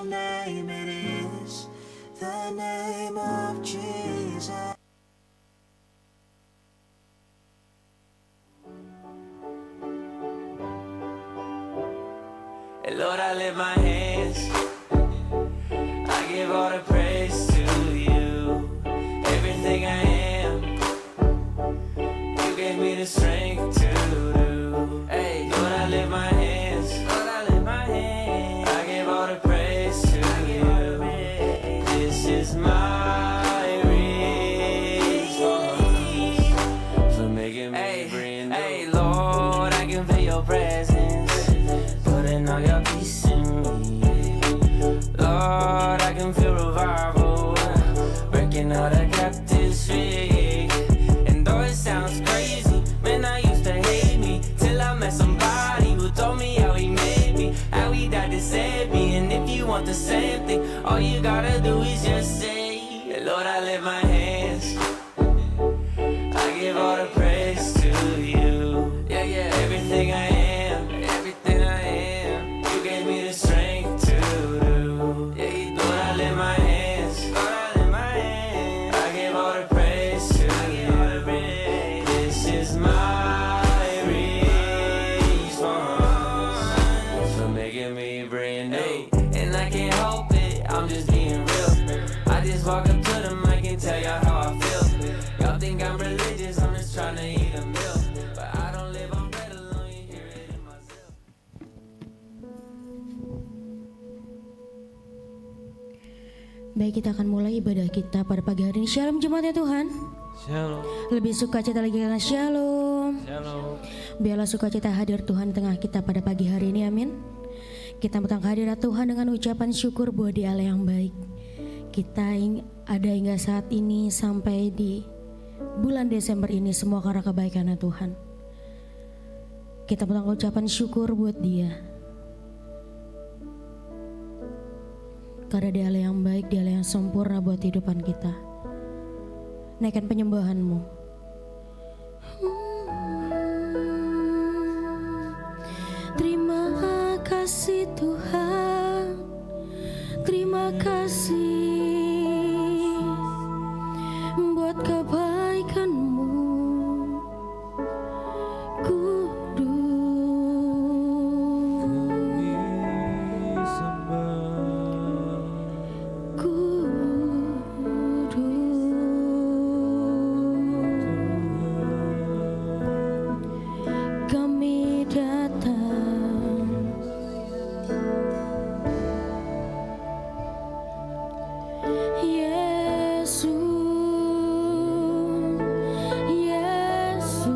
name, it is the name of Jesus. Lord, I lift my hands, I give all the praise to you. Everything I am, you gave me the strength to do. Hey, Lord, I lift my hands, Lord, I lift my hands, I give all the praise to you. This is my response for making me brand new. Hey, Lord, I can feel your presence, putting all your peace in me. Lord, I can feel revival, breaking all the captives free. And though it sounds crazy, man, I used to hate me till I met somebody who told me how he made me, how he died to save me. And if you want the same thing, all you gotta do is just say, Lord, I lift my hands, I give all the praise to you. Yeah, yeah, everything I am, everything I am, you gave me the strength to do. Yeah, Lord, I lift my hands, Lord, I lift my hands, I give all the praise to you. This is my response for making me brand new. And I can't help it, I'm just being real. I just walk up to the mic and tell y'all how I feel. Y'all think I'm religious, I'm just trying to eat a meal. But I don't live on bread alone, you hear it in myself. Baik, kita akan mulai ibadah kita pada pagi hari ini. Shalom jemaat ya Tuhan. Shalom. Lebih sukacita lagi karena shalom. Shalom. Biarlah sukacita hadir Tuhan di tengah kita pada pagi hari ini, amin. Kita datang ke hadirat Tuhan dengan ucapan syukur buat Dia Allah yang baik. Kita ada hingga saat ini sampai di bulan Desember ini semua karena kebaikan-Nya Tuhan. Kita datang ucapan syukur buat Dia. Karena Dia Allah yang baik, Dia Allah yang sempurna buat kehidupan kita. Naikkan penyembahan-Mu. Terima kasih Tuhan, terima kasih buat kebaikan-Mu, kami datang Yesus, Yesus,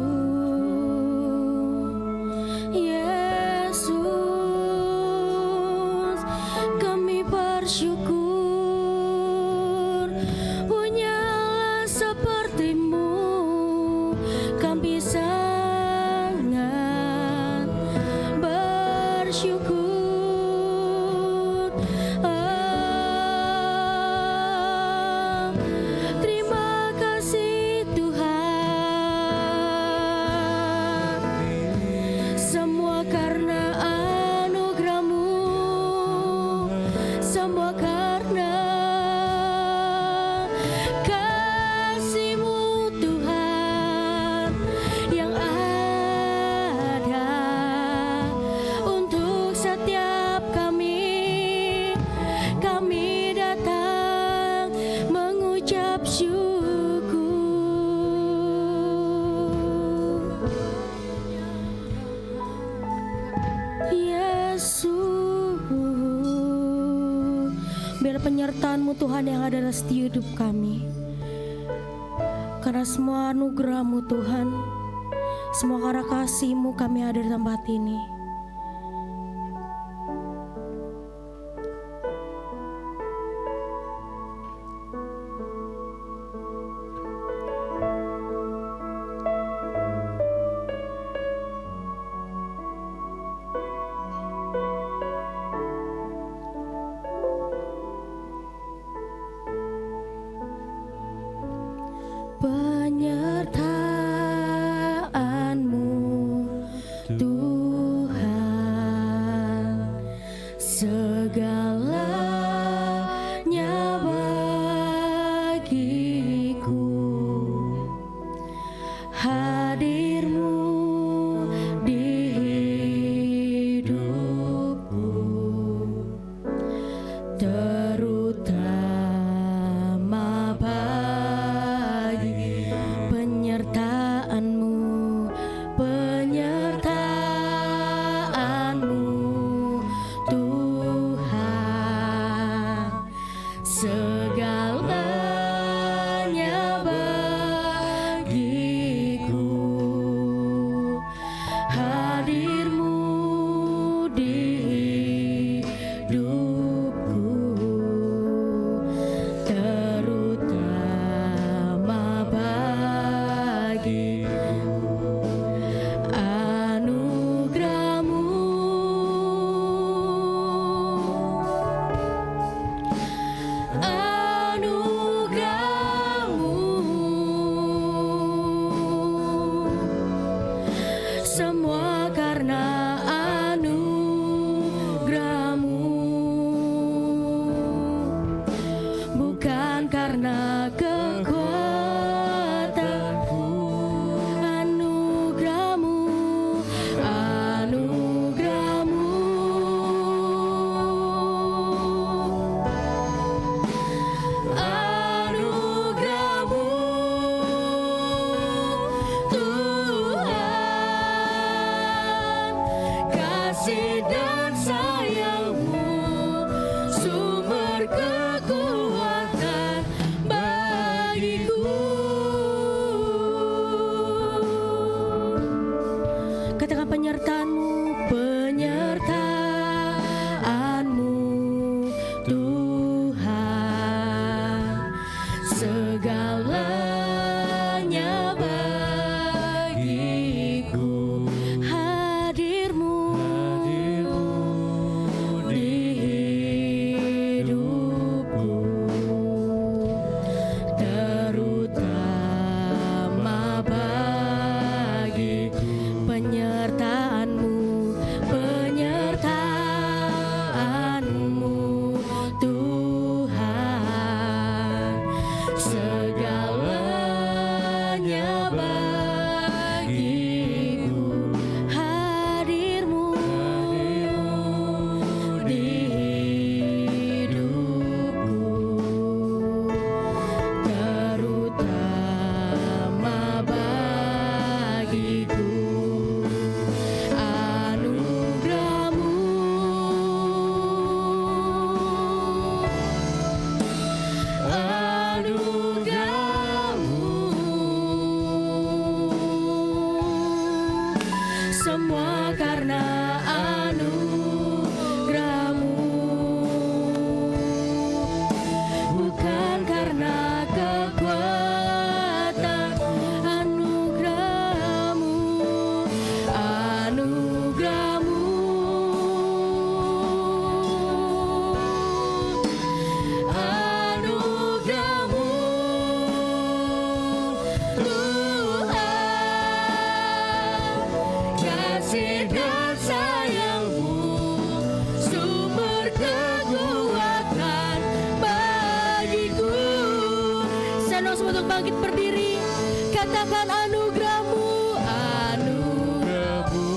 Yesus, kami bersyukur punyalah seperti-Mu, kami sangat bersyukur. Terima kasih Tuhan, semua karena anugerah-Mu, semua karena kasih-Mu Tuhan yang ada untuk setiap kami. Kami datang mengucap syukur. Yesus, biar penyertaan-Mu Tuhan yang ada dalam setiap hidup kami. Karena semua anugerah-Mu Tuhan, semua karena kasih-Mu kami ada di tempat ini. Penyertaan-Mu Tuhan terutama bagi penyertaan-Mu, Tuhan. Segalanya bagiku, hadir-Mu di hidupku, terutama bagiku. Anugerah-Mu, semua karena anugerah-Mu, bukan karena kekuatanku. Anugerah-Mu, anugerah-Mu, anugerah-Mu, Tuhan. Kasih dan sayang-Mu, sumber kekuatan bagiku. Katakan penyertaan-Mu, penyertaan-Mu, Tuhan. Segalanya bagiku, hadir-Mu di hidupku, terutama bagiku. Penyertaan-Mu, penyertaan-Mu, Tuhan. Segalanya bagiku, hadir-Mu di hidupku, terutama bagiku. Anugerah-Mu, anugerah-Mu, semua karena anugerah-Mu, bukan karena kekuatan. Anugerah-Mu, anugerah-Mu, anugerah-Mu, Tuhan. Kasih dan sayang-Mu, sumber kekuatan bagiku. Senang semua untuk bangkit berdiri, katakan anugerah-Mu, anugerah-Mu,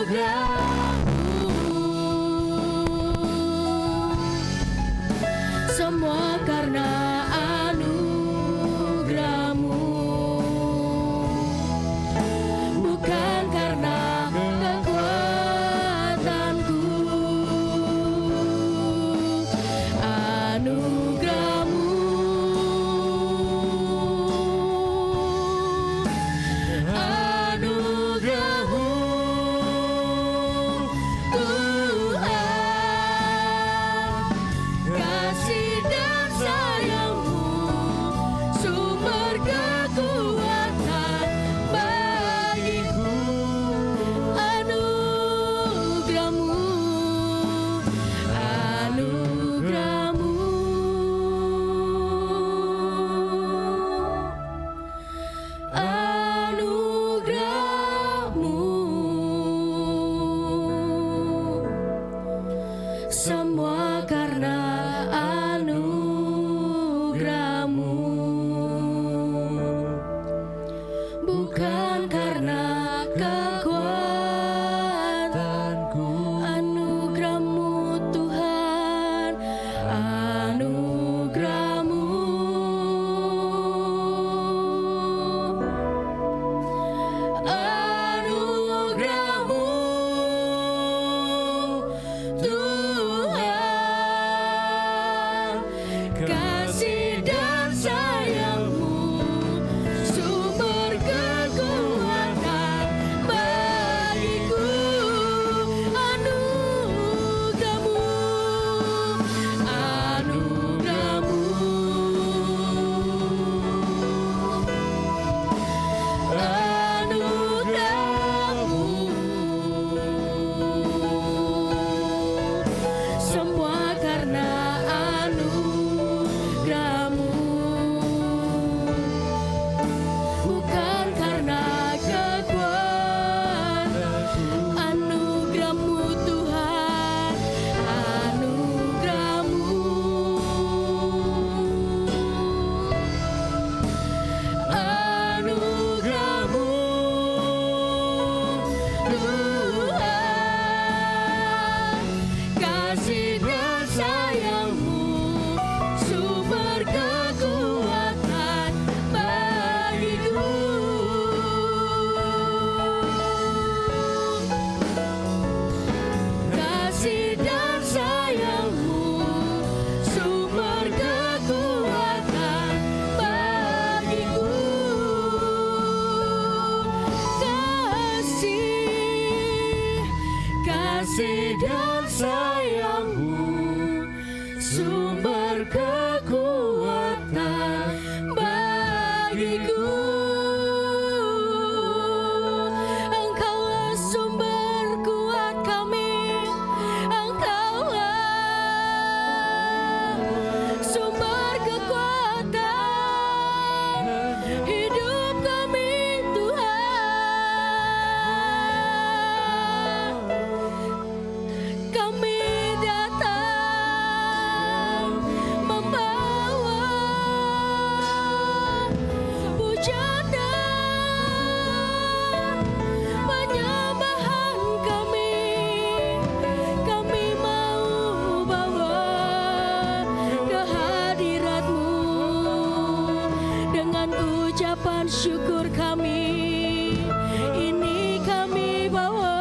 anugerah-Mu, semua karena anugerah-Mu, bukan karena kekuatanku. Anugerah-Mu, anugerah-Mu, Tuhan. Kasih dan sayang-Mu, sumber kekuatan bagiku. Anugerah-Mu, anugerah-Mu, anugerah-Mu, semua karena anugerah-Mu, bukan karena kekuatan. kasih dan sayang-Mu, sumber kekuatan bagiku. Engkaulah sumber kuat kami, Engkaulah sumber kekuatan hidup kami, Tuhan. Kami datang membawa pujian dan penyembahan kami. Kami mau bawa ke hadirat-Mu dengan ucapan syukur kami. Ini kami bawa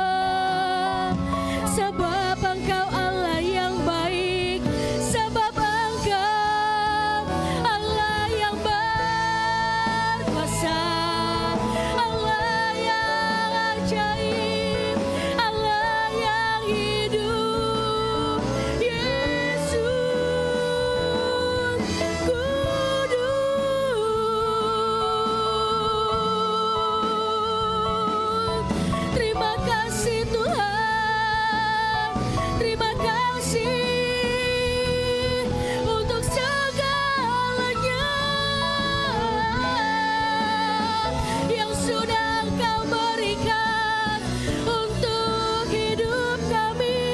sebab Engkau Allah yang baik, sebab Engkau Allah yang berkuasa, Allah yang ajaib, Allah yang hidup. Yesus kudus. Terima kasih Tuhan, terima kasih untuk segalanya yang sudah Engkau berikan untuk hidup kami.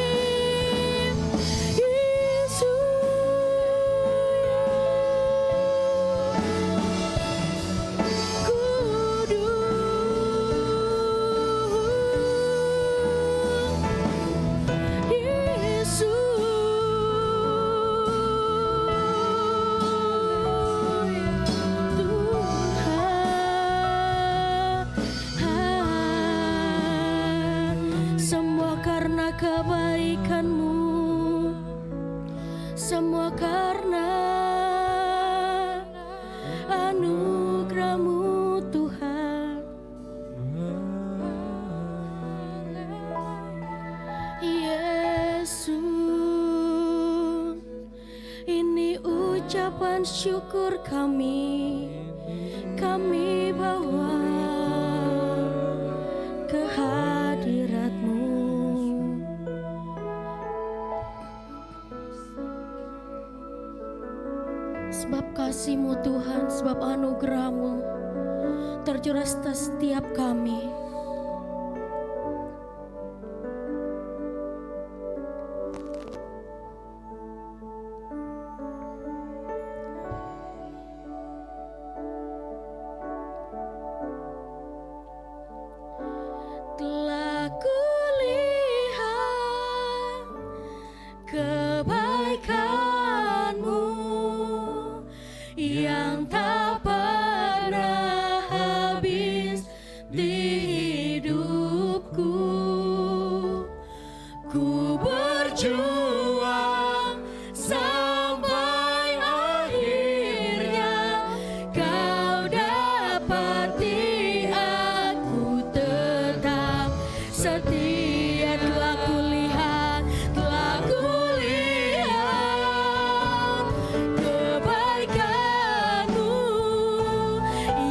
Yesus semua karena kebaikan-Mu, semua karena anugerah-Mu, Tuhan. Yesus, ini ucapan syukur kami, kami bawa ke hadirat-Mu. Sebab kasih-Mu Tuhan, sebab anugerah-Mu tercurah atas setiap kami. Telah kulihat kebaikan-Mu yang tak pernah habis di hidupku. Ku berjuang sampai akhirnya Kau dapati aku tetap setia. Telah kulihat kebaikan-Mu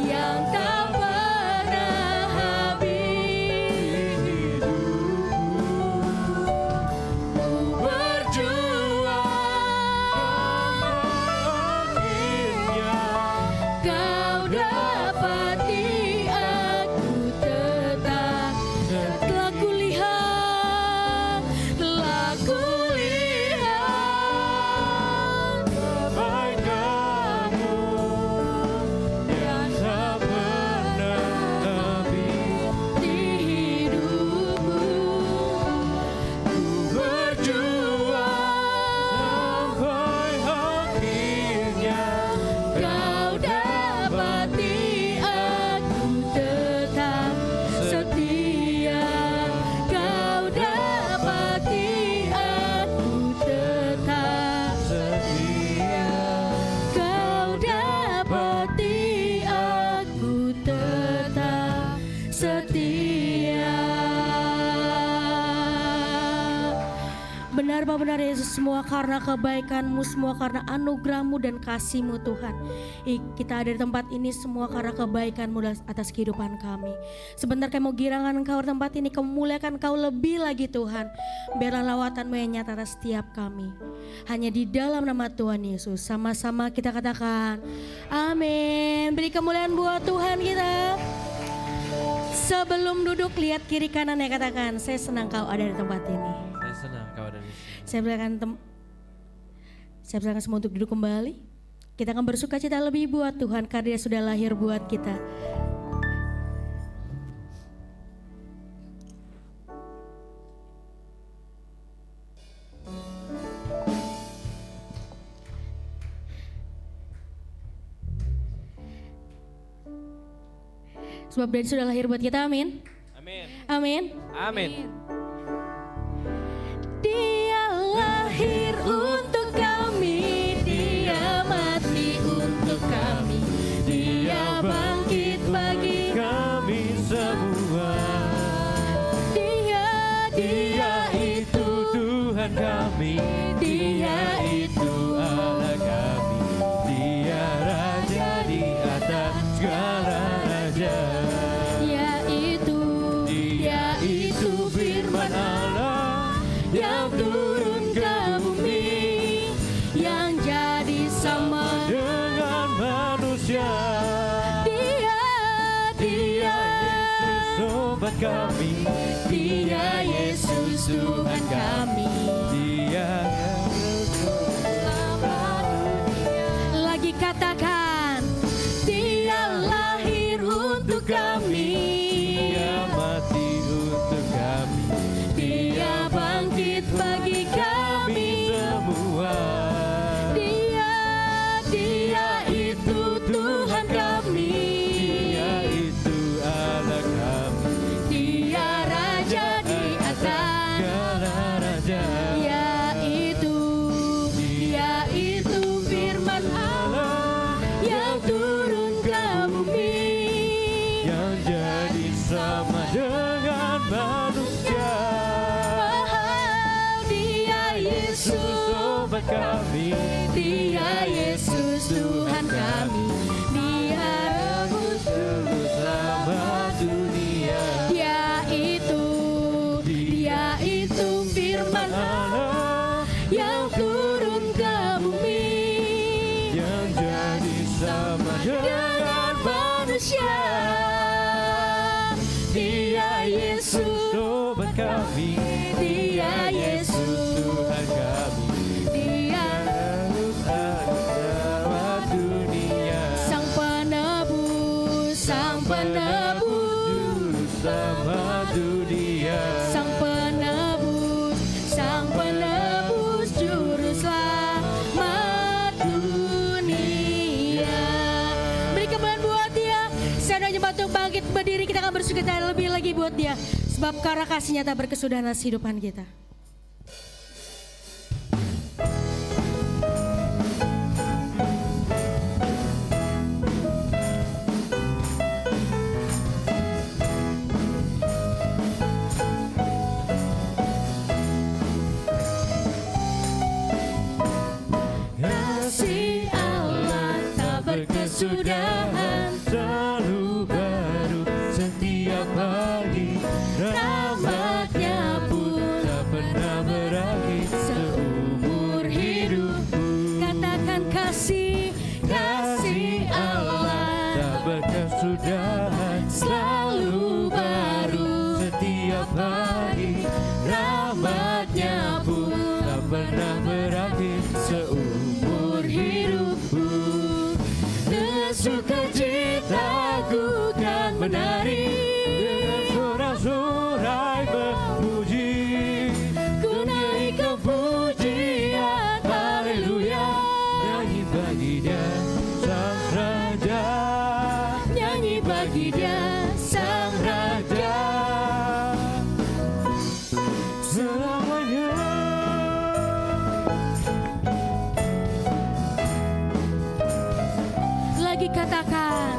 yang tak pernah habis. Ku berjuang akhirnya Kau dapati aku tetap. Telah kulihat Benar Yesus, semua karena kebaikan-Mu, semua karena anugerah-Mu dan kasih-Mu Tuhan. Kita ada di tempat ini semua karena kebaikan-Mu atas kehidupan kami. Sebentar kami mau girangan Engkau di tempat ini, kami muliakan Engkau lebih lagi Tuhan. Biarlah lawatan-Mu yang nyata atas setiap kami. Hanya di dalam nama Tuhan Yesus, sama-sama kita katakan amin. Beri kemuliaan buat Tuhan kita. Sebelum duduk lihat kiri kanan ya, katakan saya senang Kau ada di tempat ini. Saya senang Kau ada di sini. Saya persilakan semua untuk duduk kembali. Kita akan bersuka cita lebih buat Tuhan karena Dia sudah lahir buat kita. Sebab Dia sudah lahir buat kita, amin. Amin. Amin. Amin. Dia lahir untuk kami, Dia mati untuk kami, Dia bangkit bagi Kami semua. Dia itu Tuhan kami. Dia itu Allah kami. Dia Raja di atas segala raja. Dia itu firman Allah yang turun ke bumi, yang jadi sama dengan manusia. Dia Yesus sobat kami. Dia Yesus Tuhan kami. Dia Lagi katakan, Dia lahir untuk kami, Dia mati untuk kami. Dia bangkit bagi kami semua. Dia itu Tuhan kami. Dia itu Allah kami. Dia Raja di atas segala raja. Dia itu firman Allah yang turun ke bumi, yang jadi sama dengan manusia. Dia Yesus sobat kami. Dia Yesus Tuhan kami. Dia rebus bersama dunia. Dia itu firman Allah yang turun ke bumi, yang jadi sama dengan manusia. Dia Yesus sobat kami. Dia Yesus Tuhan kami. Dia Harus ada dunia. Sang penebus Juru sama dunia. Sang penebus juru selamat dunia. Beri kemuliaan buat Dia. Saya udah batu bangkit berdiri, kita akan bersukacita lebih lagi buat Dia. Sebab karena kasih-Nya tak berkesudahan atas kehidupan kita. Kasih Allah tak berkesudahan, selalu baru setiap pagi. rahmat-Nya pun Tak pernah berakhir seumur hidupku. Katakan kasih Allah tak berkesudahan, selalu baru. setiap hari. Rahmat-Nya pun tak pernah berakhir seumur hidupku. Dengan sukacitaku kan menari, Dengan sorak-sorai memuji, ku naikkan pujian haleluya. nyanyi bagi Dia Sang Raja. Nyanyi bagi Dia Sang Raja. Selamanya. Lagi katakan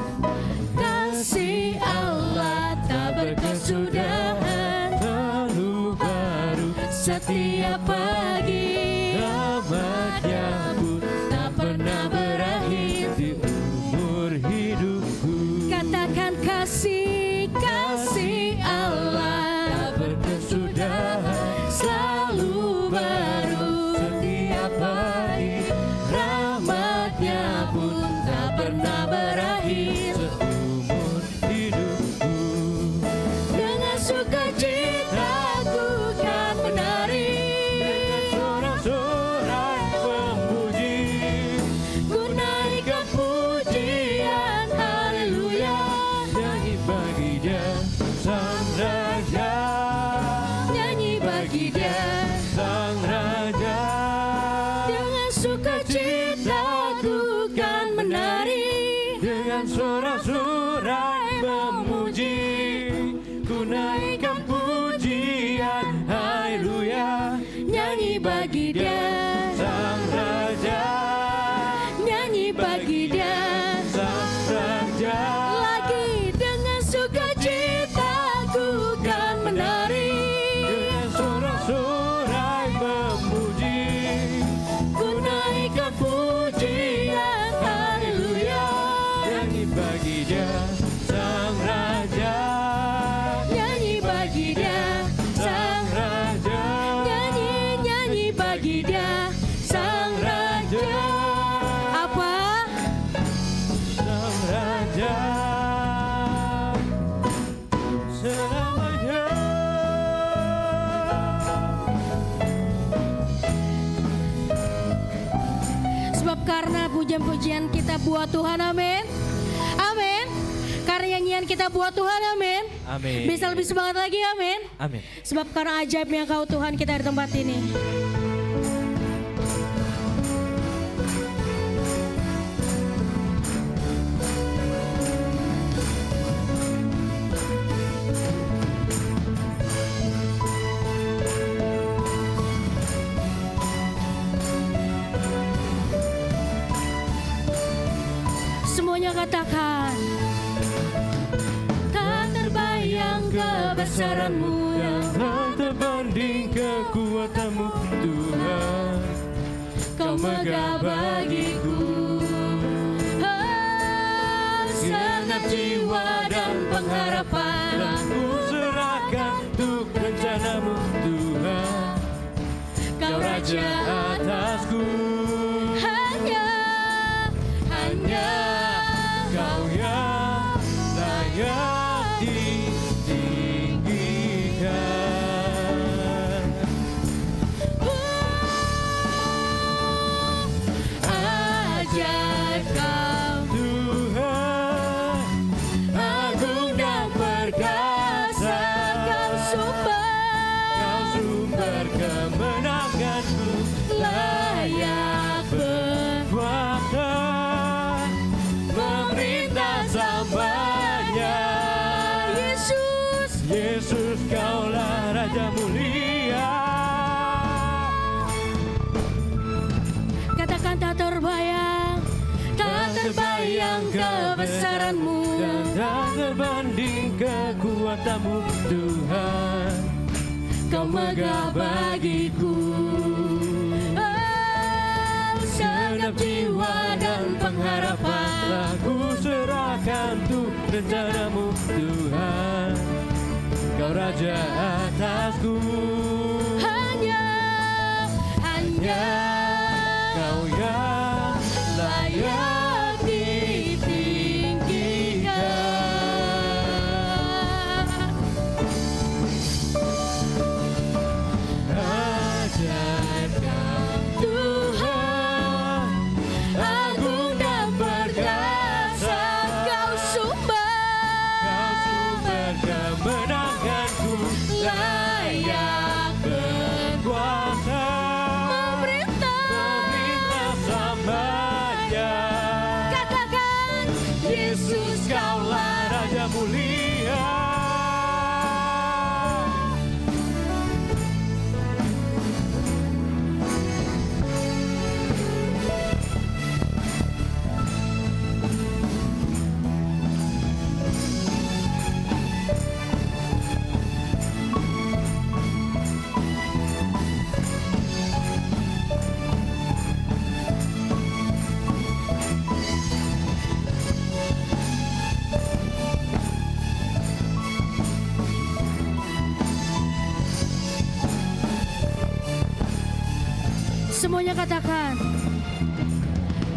kasih Allah setiap pagi. Rahmat-Nya pun tak pernah berakhir di umur hidupku. Katakan kasih, kasih Allah Tak berkesudahan, selalu baru. setiap hari. Rahmat-Nya pun tak pernah berakhir seumur hidupku. Dengan sukacita ku kan menari, Sorak-sorai pemuji, ku naikkan pujian haleluya. nyanyi bagi Dia Sang Raja, Nyanyi bagi Dia Sang Raja. dengan sukacita ku kan menari. Dengan sorak-sorai memuji, ku naikkan pujian haleluya. Nyanyi bagi Dia, Sang Raja, nyanyi bagi Dia. Sang Raja. Lagi dengan sukacita ku kan menari, Dengan sorak-sorai memuji, ku naikkan pujian haleluya. nyanyi bagi Dia Sang Raja, Nyanyi bagi Dia, Sang Raja. nyanyi, nyanyi bagi Dia, Sang Raja. Apa? Sang Raja selamanya. Sebab karena pujian-pujian kita buat Tuhan, amin. Amin. Karena nyanyian kita buat Tuhan, amin. Amin. Bisa lebih semangat lagi, amin. Amin. Sebab karena ajaibnya Kau Tuhan kita di tempat ini. Semuanya katakan, tak terbayang kebesaran-Mu yang Tak terbanding kekuatan-Mu Tuhan, Kau megah bagiku. Segenap jiwa dan pengharapan ku serahkan untuk rencana-Mu Tuhan. Kau Raja atasku, hanya Kau yang layak ditinggikan. ajaib Kau Tuhan, agung dan perkasa, Kau sumber kemenanganku, layak berkuasa, memerintah sambanya. Yesus. Yesus, Kaulah Raja mulia. Katakan tak terbayang kebesaran-Mu Dan tak terbanding kekuatan-Mu Tuhan. Kau megah bagiku. Segenap jiwa dan pengharapan Telah ku serahkan untuk rencana-Mu Tuhan. Kau Raja atasku, hanya Kau yang layak ditinggikan. ajaib Tuhan, agung dan perkasa, Kau sumber kemenanganku, layak Semuanya katakan.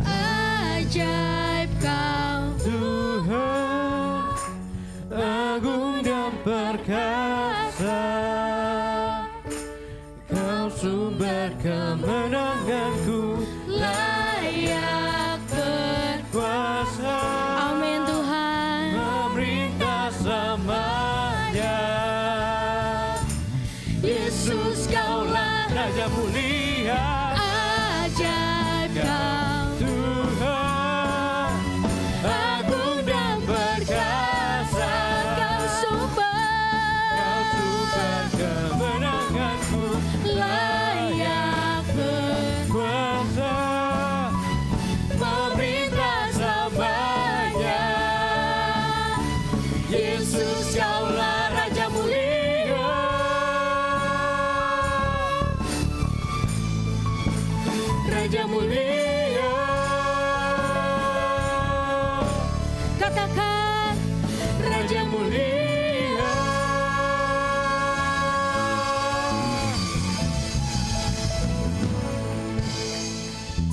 Ajaib kau Tuhan, agung dan perkasa, Kau sumber kemenanganku, layak kuasa Amin Tuhan. memerintah selamanya. Yesus, Kaulah Raja mulia. Ajaib kau Tuhan, agung dan perkasa, Kau Kau sumber kemenanganku, layak kuasa memerintah selamanya. Yesus, Kaulah Raja mulia. Raja mulia. Katakan Raja mulia.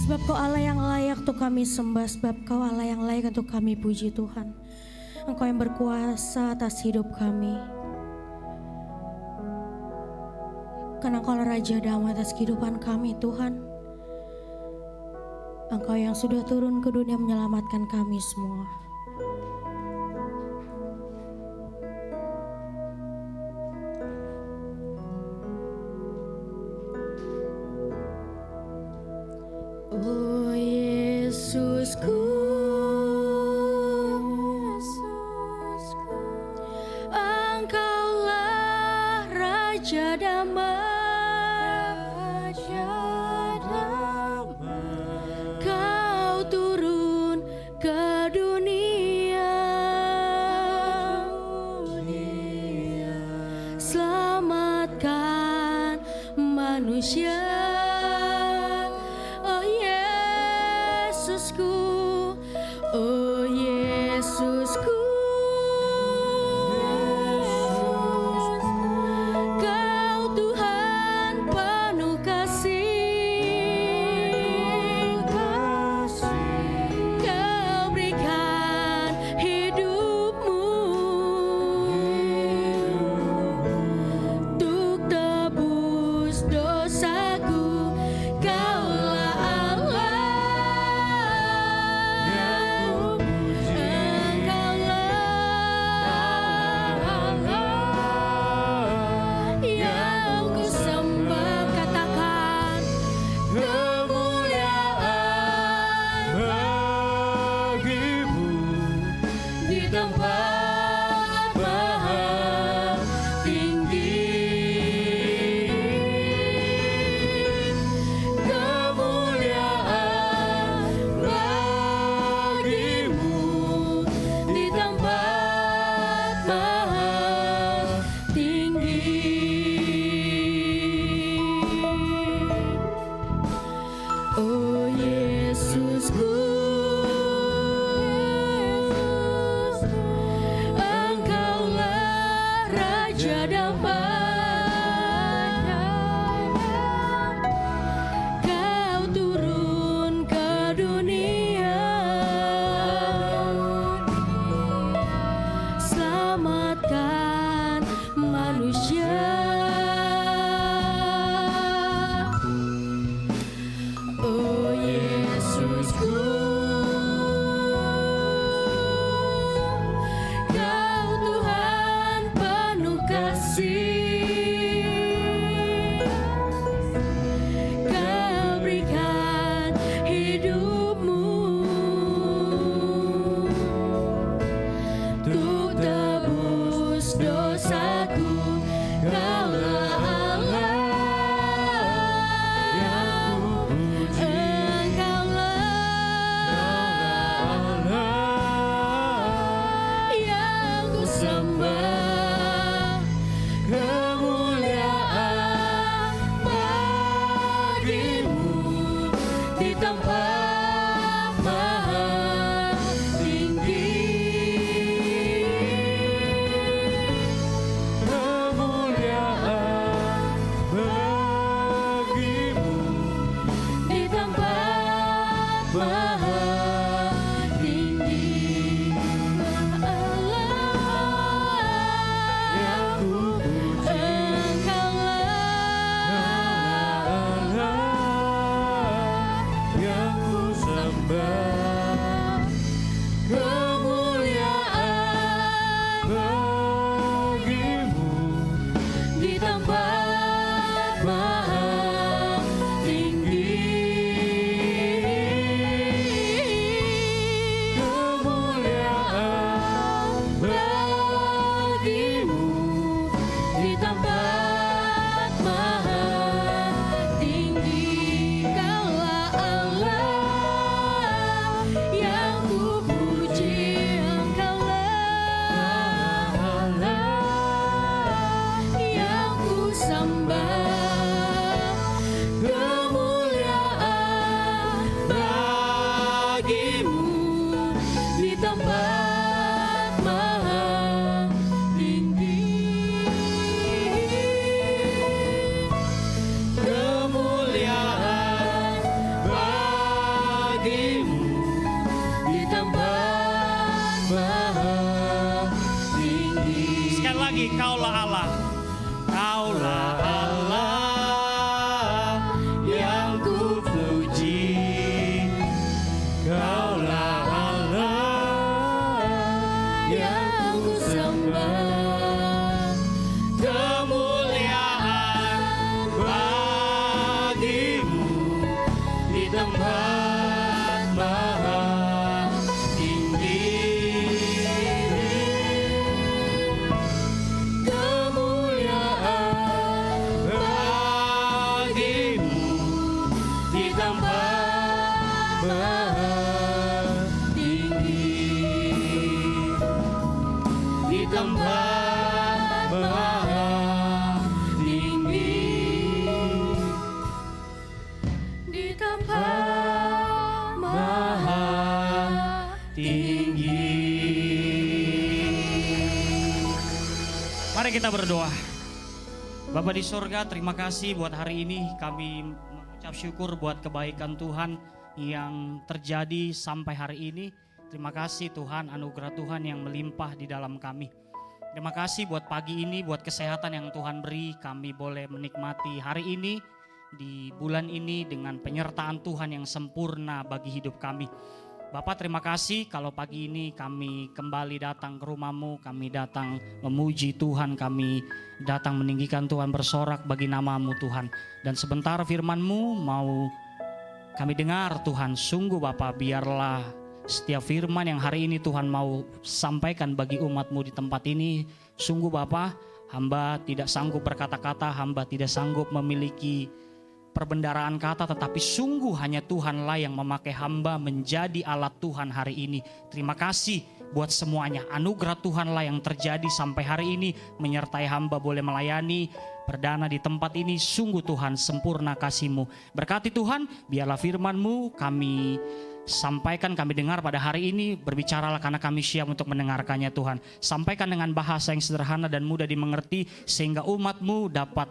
sebab Kau Allah yang layak untuk kami sembah, sebab Kau Allah yang layak untuk kami puji Tuhan. Engkau yang berkuasa atas hidup kami. Karena Engkau Raja damai atas kehidupan kami Tuhan. Engkau yang sudah turun ke dunia menyelamatkan kami semua. Oh Yesusku, Engkaulah Raja damai, Kau turun ke dunia, selamatkan manusia. Oh Yesusku, oh Yesusku, Kau Tuhan penuh kasih, Kau berikan hidupmu untuk tebus dosaku. Mari kita berdoa. Bapa di sorga, terima kasih buat hari ini. Kami mengucap syukur buat kebaikan Tuhan yang terjadi sampai hari ini. Terima kasih Tuhan, anugerah Tuhan yang melimpah di dalam kami. Terima kasih buat pagi ini, buat kesehatan yang Tuhan beri. Kami boleh menikmati hari ini, di bulan ini dengan penyertaan Tuhan yang sempurna bagi hidup kami. Bapak terima kasih kalau pagi ini kami kembali datang ke rumah-Mu, kami datang memuji Tuhan, kami datang meninggikan Tuhan, bersorak bagi nama-Mu Tuhan. Dan sebentar firman-Mu mau kami dengar Tuhan, sungguh Bapak biarlah setiap firman yang hari ini Tuhan mau sampaikan bagi umat-Mu di tempat ini, sungguh Bapak, hamba tidak sanggup berkata-kata, hamba tidak sanggup memiliki perbendaraan kata, tetapi sungguh hanya Tuhanlah yang memakai hamba menjadi alat Tuhan hari ini. Terima kasih buat semuanya. Anugerah Tuhanlah yang terjadi sampai hari ini menyertai hamba boleh melayani perdana di tempat ini. Sungguh Tuhan sempurna kasih-Mu. Berkati Tuhan, biarlah firman-Mu kami sampaikan, kami dengar pada hari ini. Berbicaralah karena kami siap untuk mendengarkannya Tuhan. Sampaikan dengan bahasa yang sederhana dan mudah dimengerti sehingga umat-Mu dapat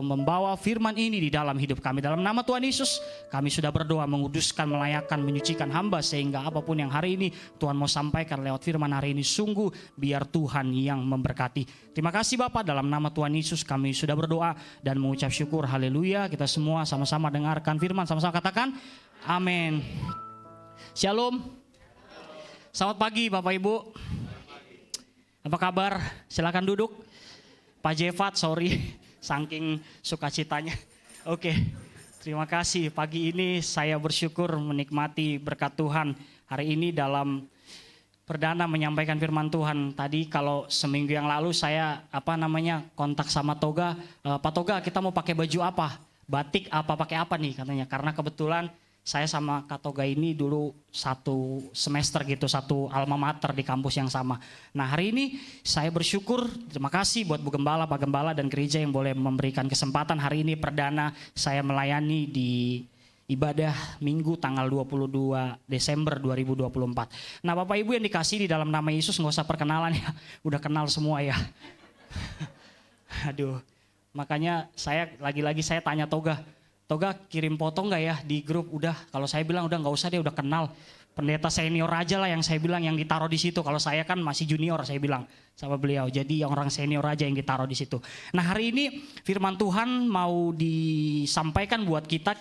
membawa firman ini di dalam hidup kami. Dalam nama Tuhan Yesus kami sudah berdoa, menguduskan, melayakkan, menyucikan hamba sehingga apapun yang hari ini Tuhan mau sampaikan lewat firman hari ini, sungguh biar Tuhan yang memberkati. Terima kasih Bapak, dalam nama Tuhan Yesus kami sudah berdoa dan mengucap syukur. Haleluya. Kita semua sama-sama dengarkan firman, sama-sama katakan amin. Shalom. Selamat pagi Bapak Ibu. Apa kabar? Silakan duduk. Pak Jefat, sorry saking sukacitanya. Oke, terima kasih. Pagi ini saya bersyukur menikmati berkat Tuhan. Hari ini dalam perdana menyampaikan firman Tuhan. Tadi kalau seminggu yang lalu saya kontak sama Toga. Pak Toga, kita mau pakai baju apa? Batik apa pakai apa nih katanya. Karena kebetulan saya sama Kak Toga ini dulu satu semester gitu, satu alma mater di kampus yang sama. Nah hari ini saya bersyukur, terima kasih buat Bu Gembala, Pak Gembala dan gereja yang boleh memberikan kesempatan hari ini perdana saya melayani di ibadah Minggu tanggal 22 Desember 2024. Nah Bapak Ibu yang dikasih di dalam nama Yesus, nggak usah perkenalan ya, udah kenal semua ya. Aduh, makanya saya lagi-lagi saya tanya Toga kirim foto nggak ya di grup? Udah, kalau saya bilang udah nggak usah, dia udah kenal. Pendeta senior aja lah yang saya bilang yang ditaruh di situ. Kalau saya kan masih junior, saya bilang sama beliau. Jadi yang orang senior aja yang ditaruh di situ. Nah hari ini firman Tuhan mau disampaikan buat kita.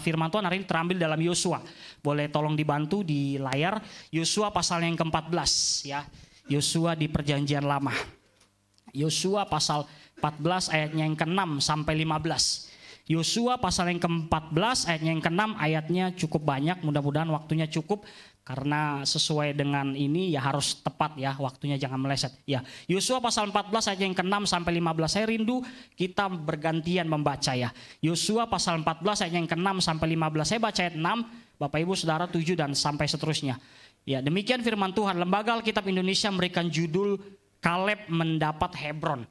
Firman Tuhan hari ini terambil dalam Yosua. Boleh tolong dibantu di layar. Yosua pasal yang ke-14 ya. Yosua di perjanjian lama. Yosua pasal 14 ayatnya yang ke-6 sampai 15. Yosua pasal yang ke-14 ayatnya yang ke-6, ayatnya cukup banyak, mudah-mudahan waktunya cukup karena sesuai dengan ini ya harus tepat ya, waktunya jangan meleset. Ya, Yosua pasal 14 ayat yang ke-6 sampai 15. Saya rindu kita bergantian membaca ya. Yosua pasal 14 ayat yang ke-6 sampai 15. Saya baca ayat 6, Bapak Ibu Saudara 7 dan sampai seterusnya. Ya, demikian firman Tuhan. Lembaga Alkitab Indonesia memberikan judul Kaleb mendapat Hebron.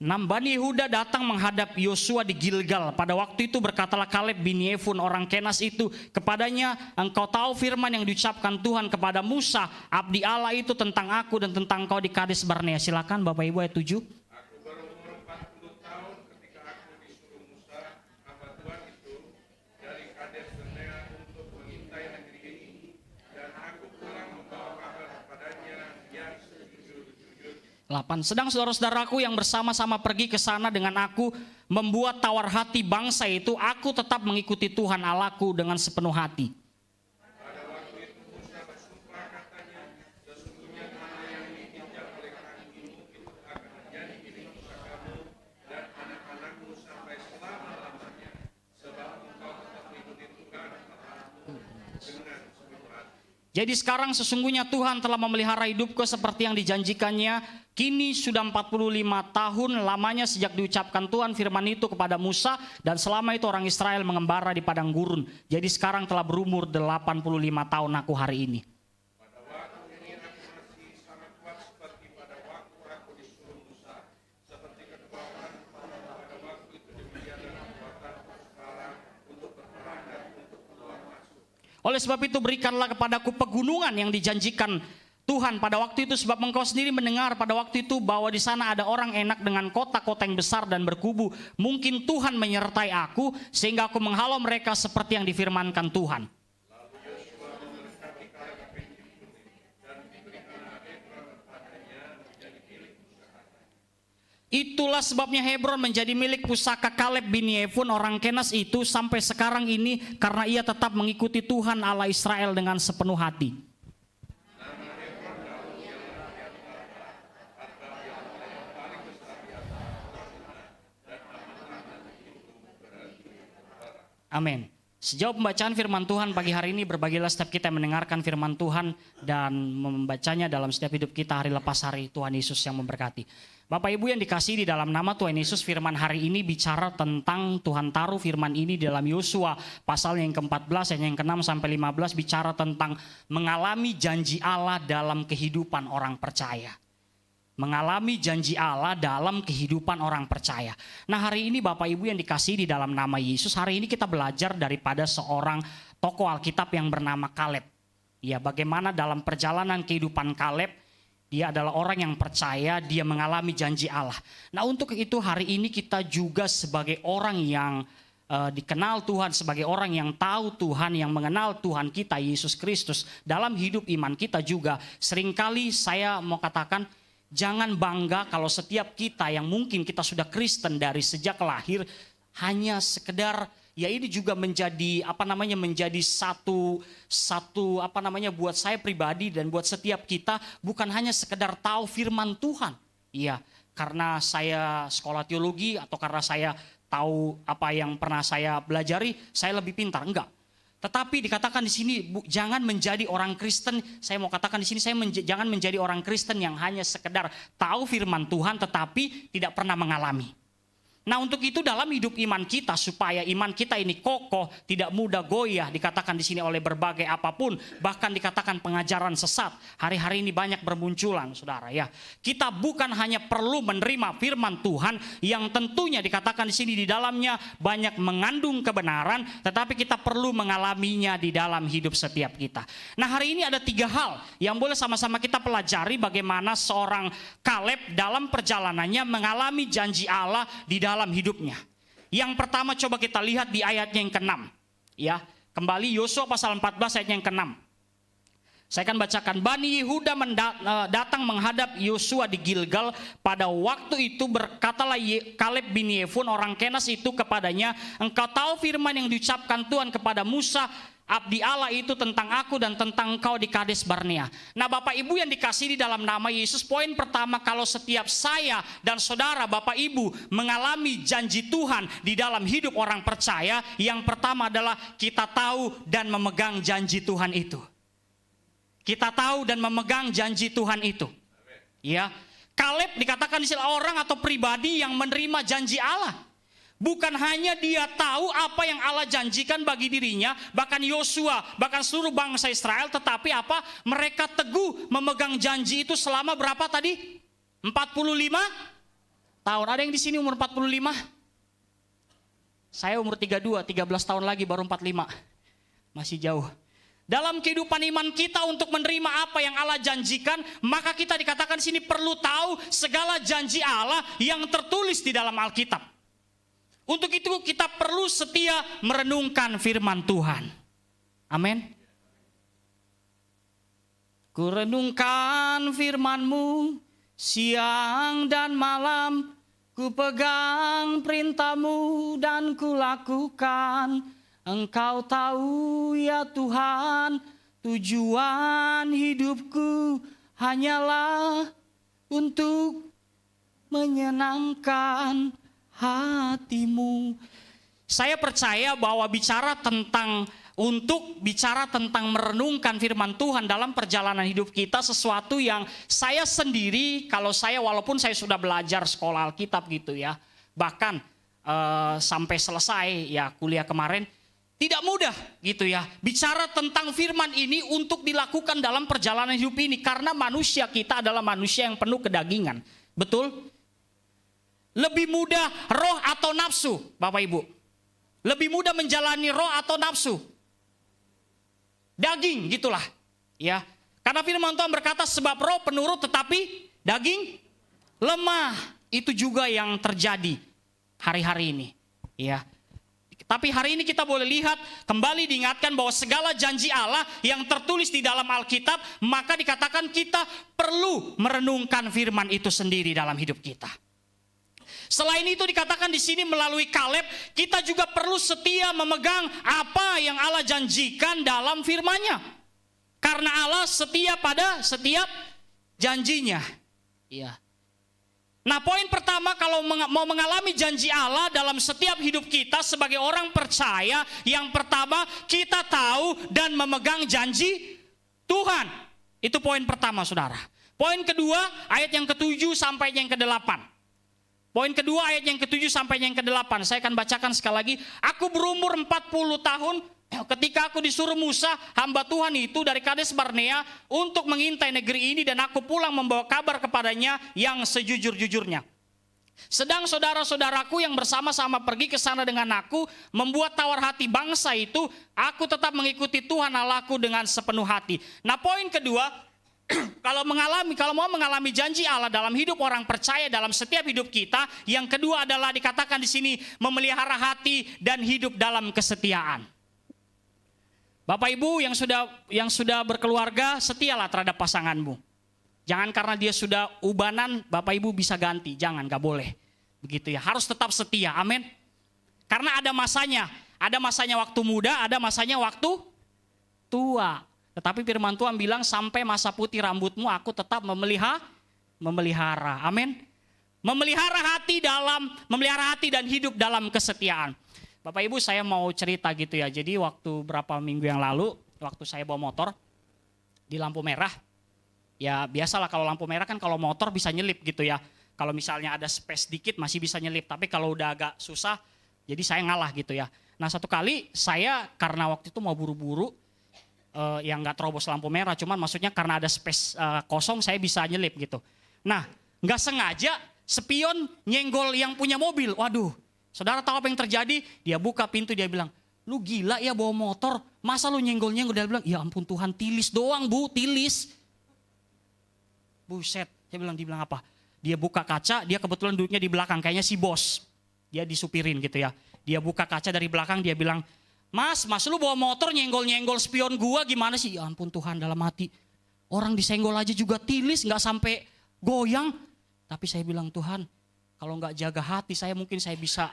Bani Yehuda datang menghadap Yosua di Gilgal. Pada waktu itu berkatalah Kaleb bin Yefun orang Kenas itu kepadanya, engkau tahu firman yang diucapkan Tuhan kepada Musa, abdi Allah itu tentang aku dan tentang kau di Kades Barnea. Silakan Bapak Ibu ayat 7. Aku berumur 40 tahun ketika aku disuruh Musa, hamba Tuhan itu, dari Kades Barnea untuk mengintai negeri ini. Dan aku pulang membawa kabar kepadanya yang sejujur-jujurnya. 8. Sedang saudara-saudaraku yang bersama-sama pergi ke sana dengan aku membuat tawar hati bangsa itu, aku tetap mengikuti Tuhan Allahku dengan sepenuh hati. Pada waktu itu Musa bersumpah katanya, sesungguhnya tanah yang diinjak oleh kakimu itu akan menjadi milik pusakamu dan anak-anakmu sampai selama-lamanya, sebab engkau tetap mengikuti Tuhan Allahmu dengan sepenuh hati. Jadi sekarang sesungguhnya Tuhan telah memelihara hidupku seperti yang dijanjikannya. Kini sudah 45 tahun lamanya sejak diucapkan Tuhan firman itu kepada Musa. Dan selama itu orang Israel mengembara di padang gurun. Jadi sekarang telah berumur 85 tahun aku hari ini. Pada waktu ini aku masih sama kuat seperti pada waktu aku disuruh Musa, seperti kedua orang pada waktu itu demikianlah kekuatan sekarang untuk berperang dan untuk keluar masuk. Oleh sebab itu berikanlah kepadaku pegunungan yang dijanjikan Tuhan pada waktu itu, sebab engkau sendiri mendengar pada waktu itu bahwa di sana ada orang enak dengan kota-kota yang besar dan berkubu. Mungkin Tuhan menyertai aku sehingga aku menghalau mereka seperti yang difirmankan Tuhan. Itulah sebabnya Hebron menjadi milik pusaka Kaleb bin Yefun orang Kenas itu sampai sekarang ini, karena ia tetap mengikuti Tuhan Allah Israel dengan sepenuh hati. Amin. Sejauh pembacaan firman Tuhan pagi hari ini, berbagilah setiap kita yang mendengarkan firman Tuhan dan membacanya dalam setiap hidup kita hari lepas hari. Tuhan Yesus yang memberkati. Bapak Ibu yang dikasihi di dalam nama Tuhan Yesus, firman hari ini bicara tentang, Tuhan taruh firman ini di dalam Yosua pasal yang ke-14 ayat yang ke-6 sampai 15, bicara tentang mengalami janji Allah dalam kehidupan orang percaya. Mengalami janji Allah dalam kehidupan orang percaya. Nah, hari ini Bapak Ibu yang dikasihi di dalam nama Yesus, hari ini kita belajar daripada seorang tokoh Alkitab yang bernama Kaleb. Ya, bagaimana dalam perjalanan kehidupan Kaleb, dia adalah orang yang percaya, dia mengalami janji Allah. Nah, untuk itu hari ini kita juga sebagai orang yang dikenal Tuhan, sebagai orang yang tahu Tuhan, yang mengenal Tuhan kita Yesus Kristus, dalam hidup iman kita juga seringkali saya mau katakan, jangan bangga kalau setiap kita yang mungkin kita sudah Kristen dari sejak lahir hanya sekedar, ya ini juga menjadi menjadi satu buat saya pribadi dan buat setiap kita, bukan hanya sekedar tahu firman Tuhan. Iya, karena saya sekolah teologi atau karena saya tahu apa yang pernah saya belajari, saya lebih pintar, enggak. Tetapi dikatakan di sini, jangan menjadi orang Kristen. Saya mau katakan di sini, jangan menjadi orang Kristen yang hanya sekedar tahu firman Tuhan tetapi tidak pernah mengalami. Nah, untuk itu dalam hidup iman kita, supaya iman kita ini kokoh, tidak mudah goyah, dikatakan di sini oleh berbagai apapun, bahkan dikatakan pengajaran sesat. Hari-hari ini banyak bermunculan, saudara ya. Kita bukan hanya perlu menerima firman Tuhan yang tentunya dikatakan di sini di dalamnya banyak mengandung kebenaran, tetapi kita perlu mengalaminya di dalam hidup setiap kita. Nah, hari ini ada 3 hal yang boleh sama-sama kita pelajari bagaimana seorang Kaleb dalam perjalanannya mengalami janji Allah di dalam hidupnya. Yang pertama coba kita lihat di ayatnya yang ke-6. Ya, kembali Yosua pasal 14 ayat yang ke-6. Saya akan bacakan. Bani Yehuda datang menghadap Yosua di Gilgal. Pada waktu itu berkatalah Kaleb bin Yefun orang Kenas itu kepadanya, engkau tahu firman yang diucapkan Tuhan kepada Musa, abdi Allah itu tentang aku dan tentang engkau di Kades Barnea. Nah, Bapak Ibu yang dikasihi di dalam nama Yesus, poin pertama kalau setiap saya dan saudara Bapak Ibu mengalami janji Tuhan di dalam hidup orang percaya, yang pertama adalah kita tahu dan memegang janji Tuhan itu. Kita tahu dan memegang janji Tuhan itu. Ya, Kaleb dikatakan di sini orang atau pribadi yang menerima janji Allah. Bukan hanya dia tahu apa yang Allah janjikan bagi dirinya, bahkan Yosua, bahkan seluruh bangsa Israel, tetapi apa? Mereka teguh memegang janji itu selama berapa tadi? 45 tahun. Ada yang di sini umur 45? Saya umur 32, 13 tahun lagi baru 45. Masih jauh. Dalam kehidupan iman kita untuk menerima apa yang Allah janjikan, maka kita dikatakan di sini perlu tahu segala janji Allah yang tertulis di dalam Alkitab. Untuk itu kita perlu setia merenungkan firman Tuhan. Amin. Ku renungkan firman-Mu siang dan malam, ku pegang perintah-Mu dan ku lakukan. Engkau tahu ya Tuhan, tujuan hidupku hanyalah untuk menyenangkan hati-Mu. Saya percaya bahwa bicara tentang merenungkan firman Tuhan dalam perjalanan hidup kita, sesuatu yang saya sendiri, walaupun saya sudah belajar sekolah Alkitab gitu ya, bahkan sampai selesai ya kuliah kemarin, tidak mudah gitu ya bicara tentang firman ini untuk dilakukan dalam perjalanan hidup ini, karena manusia kita adalah manusia yang penuh kedagingan. Betul? Lebih mudah roh atau nafsu, Bapak Ibu? Lebih mudah menjalani roh atau nafsu? Daging gitulah. Ya. Karena firman Tuhan berkata sebab roh penurut tetapi daging lemah. Itu juga yang terjadi hari-hari ini. Ya. Tapi hari ini kita boleh lihat kembali diingatkan bahwa segala janji Allah yang tertulis di dalam Alkitab, maka dikatakan kita perlu merenungkan firman itu sendiri dalam hidup kita. Selain itu dikatakan di sini melalui Kaleb, kita juga perlu setia memegang apa yang Allah janjikan dalam firman-Nya. Karena Allah setia pada setiap janjinya. Iya. Nah, poin pertama kalau mau mengalami janji Allah dalam setiap hidup kita sebagai orang percaya, yang pertama kita tahu dan memegang janji Tuhan. Itu poin pertama, saudara. Poin kedua, ayat yang ke-7 sampai yang ke-8. Poin kedua, ayat yang ke-7 sampai yang ke-8. Saya akan bacakan sekali lagi. Aku berumur 40 tahun ketika aku disuruh Musa, hamba Tuhan itu dari Kades Barnea untuk mengintai negeri ini, dan aku pulang membawa kabar kepadanya yang sejujur-jujurnya. Sedang saudara-saudaraku yang bersama-sama pergi ke sana dengan aku membuat tawar hati bangsa itu, aku tetap mengikuti Tuhan Allahku dengan sepenuh hati. Nah, poin kedua, kalau mau mengalami janji Allah dalam hidup orang percaya dalam setiap hidup kita, yang kedua adalah dikatakan di sini memelihara hati dan hidup dalam kesetiaan. Bapak Ibu yang sudah berkeluarga, setialah terhadap pasanganmu. Jangan karena dia sudah ubanan, Bapak Ibu bisa ganti. Jangan, gak boleh. Begitu ya, harus tetap setia, amin. Karena ada masanya waktu muda, ada masanya waktu tua. Tetapi firman Tuhan bilang sampai masa putih rambutmu aku tetap memelihara, amin. Memelihara hati dan hidup dalam kesetiaan. Bapak Ibu, saya mau cerita gitu ya. Jadi waktu berapa minggu yang lalu, waktu saya bawa motor di lampu merah, ya biasalah kalau lampu merah kan kalau motor bisa nyelip gitu ya. Kalau misalnya ada space dikit masih bisa nyelip, tapi kalau udah agak susah, jadi saya ngalah gitu ya. Nah, satu kali saya karena waktu itu mau buru-buru, yang nggak terobos lampu merah, cuman maksudnya karena ada space kosong saya bisa nyelip gitu. Nah, nggak sengaja spion nyenggol yang punya mobil, waduh. Saudara tahu apa yang terjadi? Dia buka pintu, dia bilang, lu gila ya bawa motor, masa lu nyenggol-nyenggol? Dia bilang, ya ampun Tuhan, tilis doang bu, tilis. Buset, dia bilang apa? Dia buka kaca, dia kebetulan duduknya di belakang, kayaknya si bos. Dia disupirin gitu ya. Dia buka kaca dari belakang, dia bilang, Mas lu bawa motor nyenggol-nyenggol spion gua gimana sih? Ya ampun Tuhan, dalam hati. Orang disenggol aja juga tilis, gak sampai goyang. Tapi saya bilang, Tuhan, kalau gak jaga hati saya mungkin saya bisa,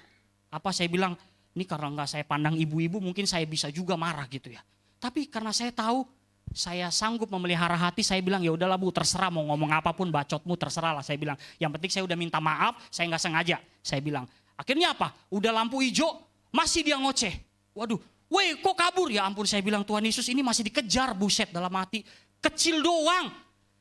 saya bilang, ini karena nggak saya pandang ibu-ibu mungkin saya bisa juga marah gitu ya. Tapi karena saya tahu saya sanggup memelihara hati, saya bilang ya udahlah Bu, terserah mau ngomong apapun bacotmu terserah lah, saya bilang. Yang penting saya udah minta maaf, saya nggak sengaja, saya bilang. Akhirnya apa? Udah lampu hijau masih dia ngoceh. Waduh, weh kok kabur? Ya ampun, saya bilang Tuhan Yesus ini masih dikejar, buset, dalam hati. Kecil doang.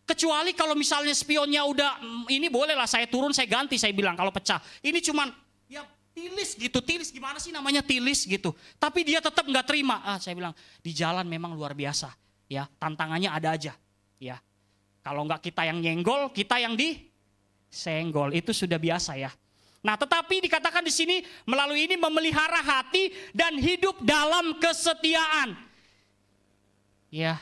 Kecuali kalau misalnya spionnya udah ini bolehlah saya turun saya ganti, saya bilang kalau pecah. Ini cuman ya tilis gitu, tilis gimana sih namanya tilis gitu. Tapi dia tetap nggak terima. Saya bilang di jalan memang luar biasa, ya tantangannya ada aja, ya. Kalau nggak kita yang nyenggol, kita yang disenggol, itu sudah biasa ya. Nah, tetapi dikatakan di sini melalui ini memelihara hati dan hidup dalam kesetiaan. Ya.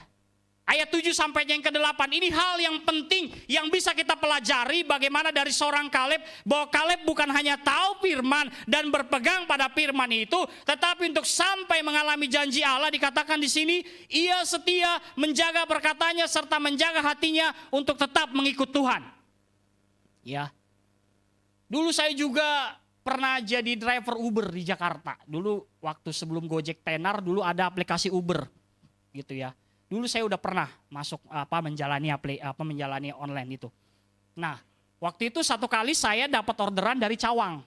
Ayat 7 sampai yang ke-8 ini hal yang penting yang bisa kita pelajari bagaimana dari seorang Kaleb, bahwa Kaleb bukan hanya tahu firman dan berpegang pada firman itu, tetapi untuk sampai mengalami janji Allah dikatakan di sini ia setia menjaga perkataannya serta menjaga hatinya untuk tetap mengikut Tuhan. Ya. Dulu saya juga pernah jadi driver Uber di Jakarta. Dulu waktu sebelum Gojek tenar dulu ada aplikasi Uber gitu ya. Dulu saya udah pernah masuk menjalani online itu. Nah, waktu itu satu kali saya dapat orderan dari Cawang.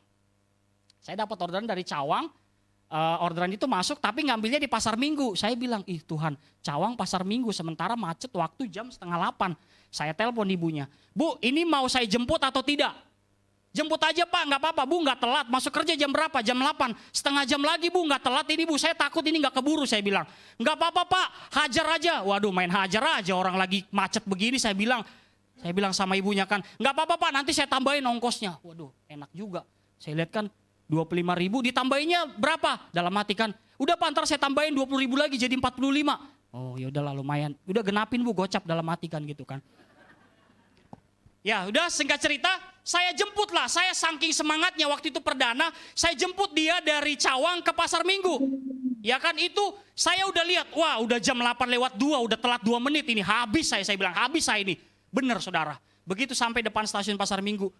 Orderan itu masuk tapi ngambilnya di pasar Minggu. Saya bilang, ih Tuhan, Cawang pasar Minggu sementara macet waktu jam 7:30. Saya telepon ibunya, Bu ini mau saya jemput atau tidak? Jemput aja Pak, nggak apa-apa Bu, nggak telat. Masuk kerja jam berapa? Jam 8. Setengah jam lagi Bu, nggak telat ini Bu. Saya takut ini nggak keburu, saya bilang. Nggak apa-apa Pak, hajar aja. Waduh, main hajar aja orang lagi macet begini, saya bilang sama ibunya kan, nggak apa-apa Pak, nanti saya tambahin ongkosnya. Waduh, enak juga. Saya lihat kan 25.000 ditambahinnya berapa? Dalam hati kan, udah Pak ntar saya tambahin 20.000 lagi jadi 45. Oh ya udahlah lumayan. Udah genapin Bu, gocap dalam hati kan gitu kan. Ya udah singkat cerita, saya jemput lah. Saya saking semangatnya waktu itu perdana, saya jemput dia dari Cawang ke Pasar Minggu. Ya kan itu saya udah lihat, wah udah jam 8:02, udah telat 2 menit ini. Habis saya bilang habis saya ini. Bener saudara, begitu sampai depan stasiun Pasar Minggu.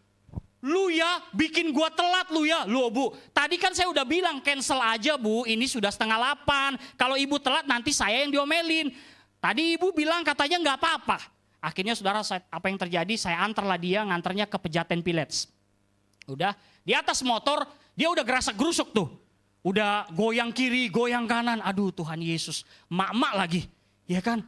Lu ya bikin gua telat lu ya. Lu Bu, tadi kan saya udah bilang cancel aja Bu, ini sudah 7:30. Kalau ibu telat nanti saya yang diomelin. Tadi ibu bilang katanya nggak apa-apa. Akhirnya saudara, apa yang terjadi, saya antarlah dia, nganternya ke Pejaten Village. Udah, di atas motor, dia udah gerasak gerusuk tuh. Udah goyang kiri, goyang kanan, aduh Tuhan Yesus. Mak-mak lagi, ya kan?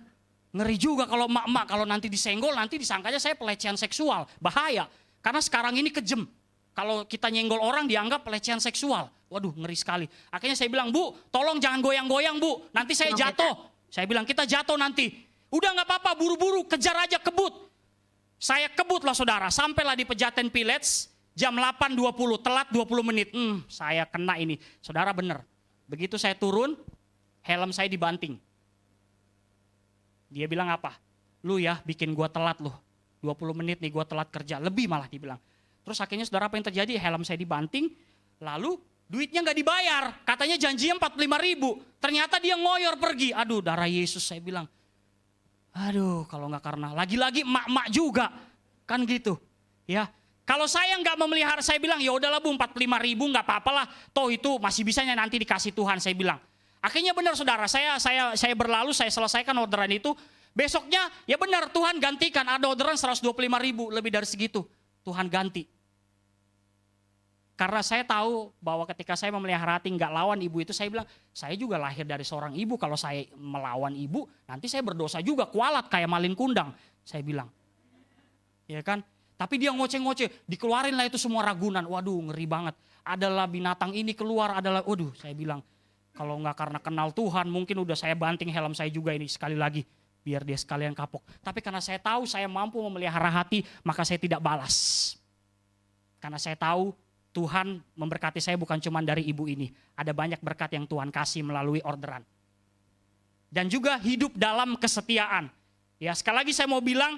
Ngeri juga kalau mak-mak, kalau nanti disenggol, nanti disangkanya saya pelecehan seksual. Bahaya, karena sekarang ini kejem. Kalau kita nyenggol orang dianggap pelecehan seksual. Waduh ngeri sekali. Akhirnya saya bilang, Bu, tolong jangan goyang-goyang Bu, nanti saya jatuh. Saya bilang, kita jatuh nanti. Udah gak apa-apa, buru-buru, kejar aja, kebut. Saya kebut lah saudara, sampailah di Pejaten Village, jam 8:20, telat 20 menit. Saya kena ini, saudara bener. Begitu saya turun, helm saya dibanting. Dia bilang apa? Lu ya bikin gua telat lu, 20 menit nih gua telat kerja, lebih malah dibilang. Terus akhirnya saudara apa yang terjadi? Helm saya dibanting, lalu duitnya gak dibayar. Katanya janjinya 45.000, ternyata dia ngoyor pergi. Aduh darah Yesus saya bilang. Aduh kalau gak karena, lagi-lagi emak-emak juga, kan gitu. Ya, kalau saya nggak memelihara, saya bilang ya udahlah Bu, 45.000 nggak apa-apalah, toh itu masih bisanya nanti dikasih Tuhan, saya bilang. Akhirnya benar saudara, saya berlalu, saya selesaikan orderan itu. Besoknya ya benar Tuhan gantikan, ada orderan 125.000, lebih dari segitu Tuhan ganti. Karena saya tahu bahwa ketika saya memelihara hati nggak lawan ibu itu, saya bilang saya juga lahir dari seorang ibu. Kalau saya melawan ibu, nanti saya berdosa juga, kualat kayak malin kundang. Saya bilang, ya kan? Tapi dia ngoceh-ngoceh, dikeluarin lah itu semua ragunan. Waduh ngeri banget. Adalah binatang ini keluar, adalah, waduh saya bilang kalau nggak karena kenal Tuhan, mungkin udah saya banting helm saya juga ini sekali lagi, biar dia sekalian kapok. Tapi karena saya tahu saya mampu memelihara hati, maka saya tidak balas. Karena saya tahu Tuhan memberkati saya bukan cuma dari ibu ini. Ada banyak berkat yang Tuhan kasih melalui orderan. Dan juga hidup dalam kesetiaan. Ya sekali lagi saya mau bilang,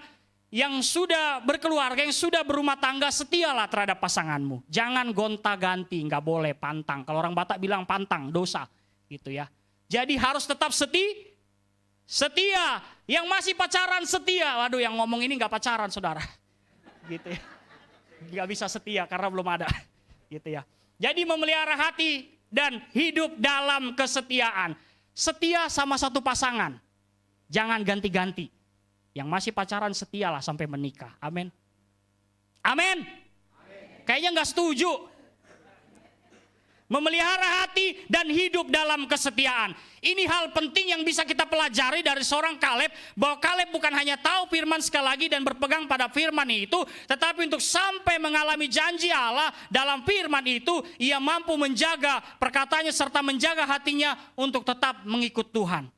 yang sudah berkeluarga, yang sudah berumah tangga, setialah terhadap pasanganmu. Jangan gonta-ganti, nggak boleh pantang. Kalau orang Batak bilang pantang, dosa. Gitu ya. Jadi harus tetap setia. Yang masih pacaran setia. Waduh yang ngomong ini nggak pacaran saudara. Gitu ya. Nggak bisa setia karena belum ada. Gitu ya. Jadi memelihara hati dan hidup dalam kesetiaan. Setia sama satu pasangan. Jangan ganti-ganti. Yang masih pacaran setialah sampai menikah. Amin. Amin. Kayaknya nggak setuju. Memelihara hati dan hidup dalam kesetiaan. Ini hal penting yang bisa kita pelajari dari seorang Kaleb. Bahwa Kaleb bukan hanya tahu firman sekali lagi dan berpegang pada firman itu. Tetapi untuk sampai mengalami janji Allah dalam firman itu. Ia mampu menjaga perkataannya serta menjaga hatinya untuk tetap mengikut Tuhan.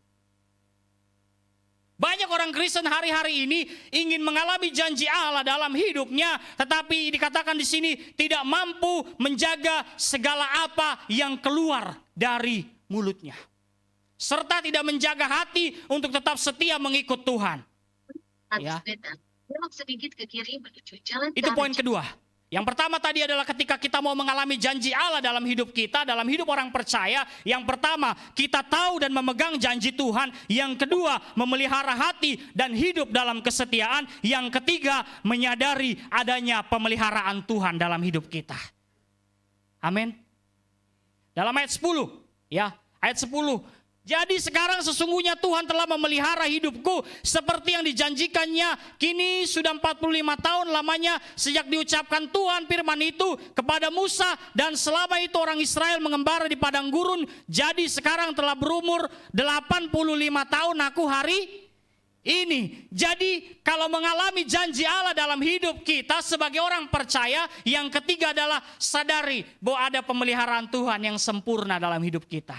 Banyak orang Kristen hari-hari ini ingin mengalami janji Allah dalam hidupnya, tetapi dikatakan di sini tidak mampu menjaga segala apa yang keluar dari mulutnya. Serta tidak menjaga hati untuk tetap setia mengikut Tuhan. Ya. Belok sedikit ke kiri menuju jalan. Itu poin kedua. Yang pertama tadi adalah ketika kita mau mengalami janji Allah dalam hidup kita, dalam hidup orang percaya. Yang pertama, kita tahu dan memegang janji Tuhan. Yang kedua, memelihara hati dan hidup dalam kesetiaan. Yang ketiga, menyadari adanya pemeliharaan Tuhan dalam hidup kita. Amin. Dalam ayat 10, ya, ayat 10. Jadi sekarang sesungguhnya Tuhan telah memelihara hidupku seperti yang dijanjikannya. Kini sudah 45 tahun lamanya sejak diucapkan Tuhan firman itu kepada Musa. Dan selama itu orang Israel mengembara di padang gurun. Jadi sekarang telah berumur 85 tahun aku hari ini. Jadi kalau mengalami janji Allah dalam hidup kita sebagai orang percaya. Yang ketiga adalah sadari bahwa ada pemeliharaan Tuhan yang sempurna dalam hidup kita.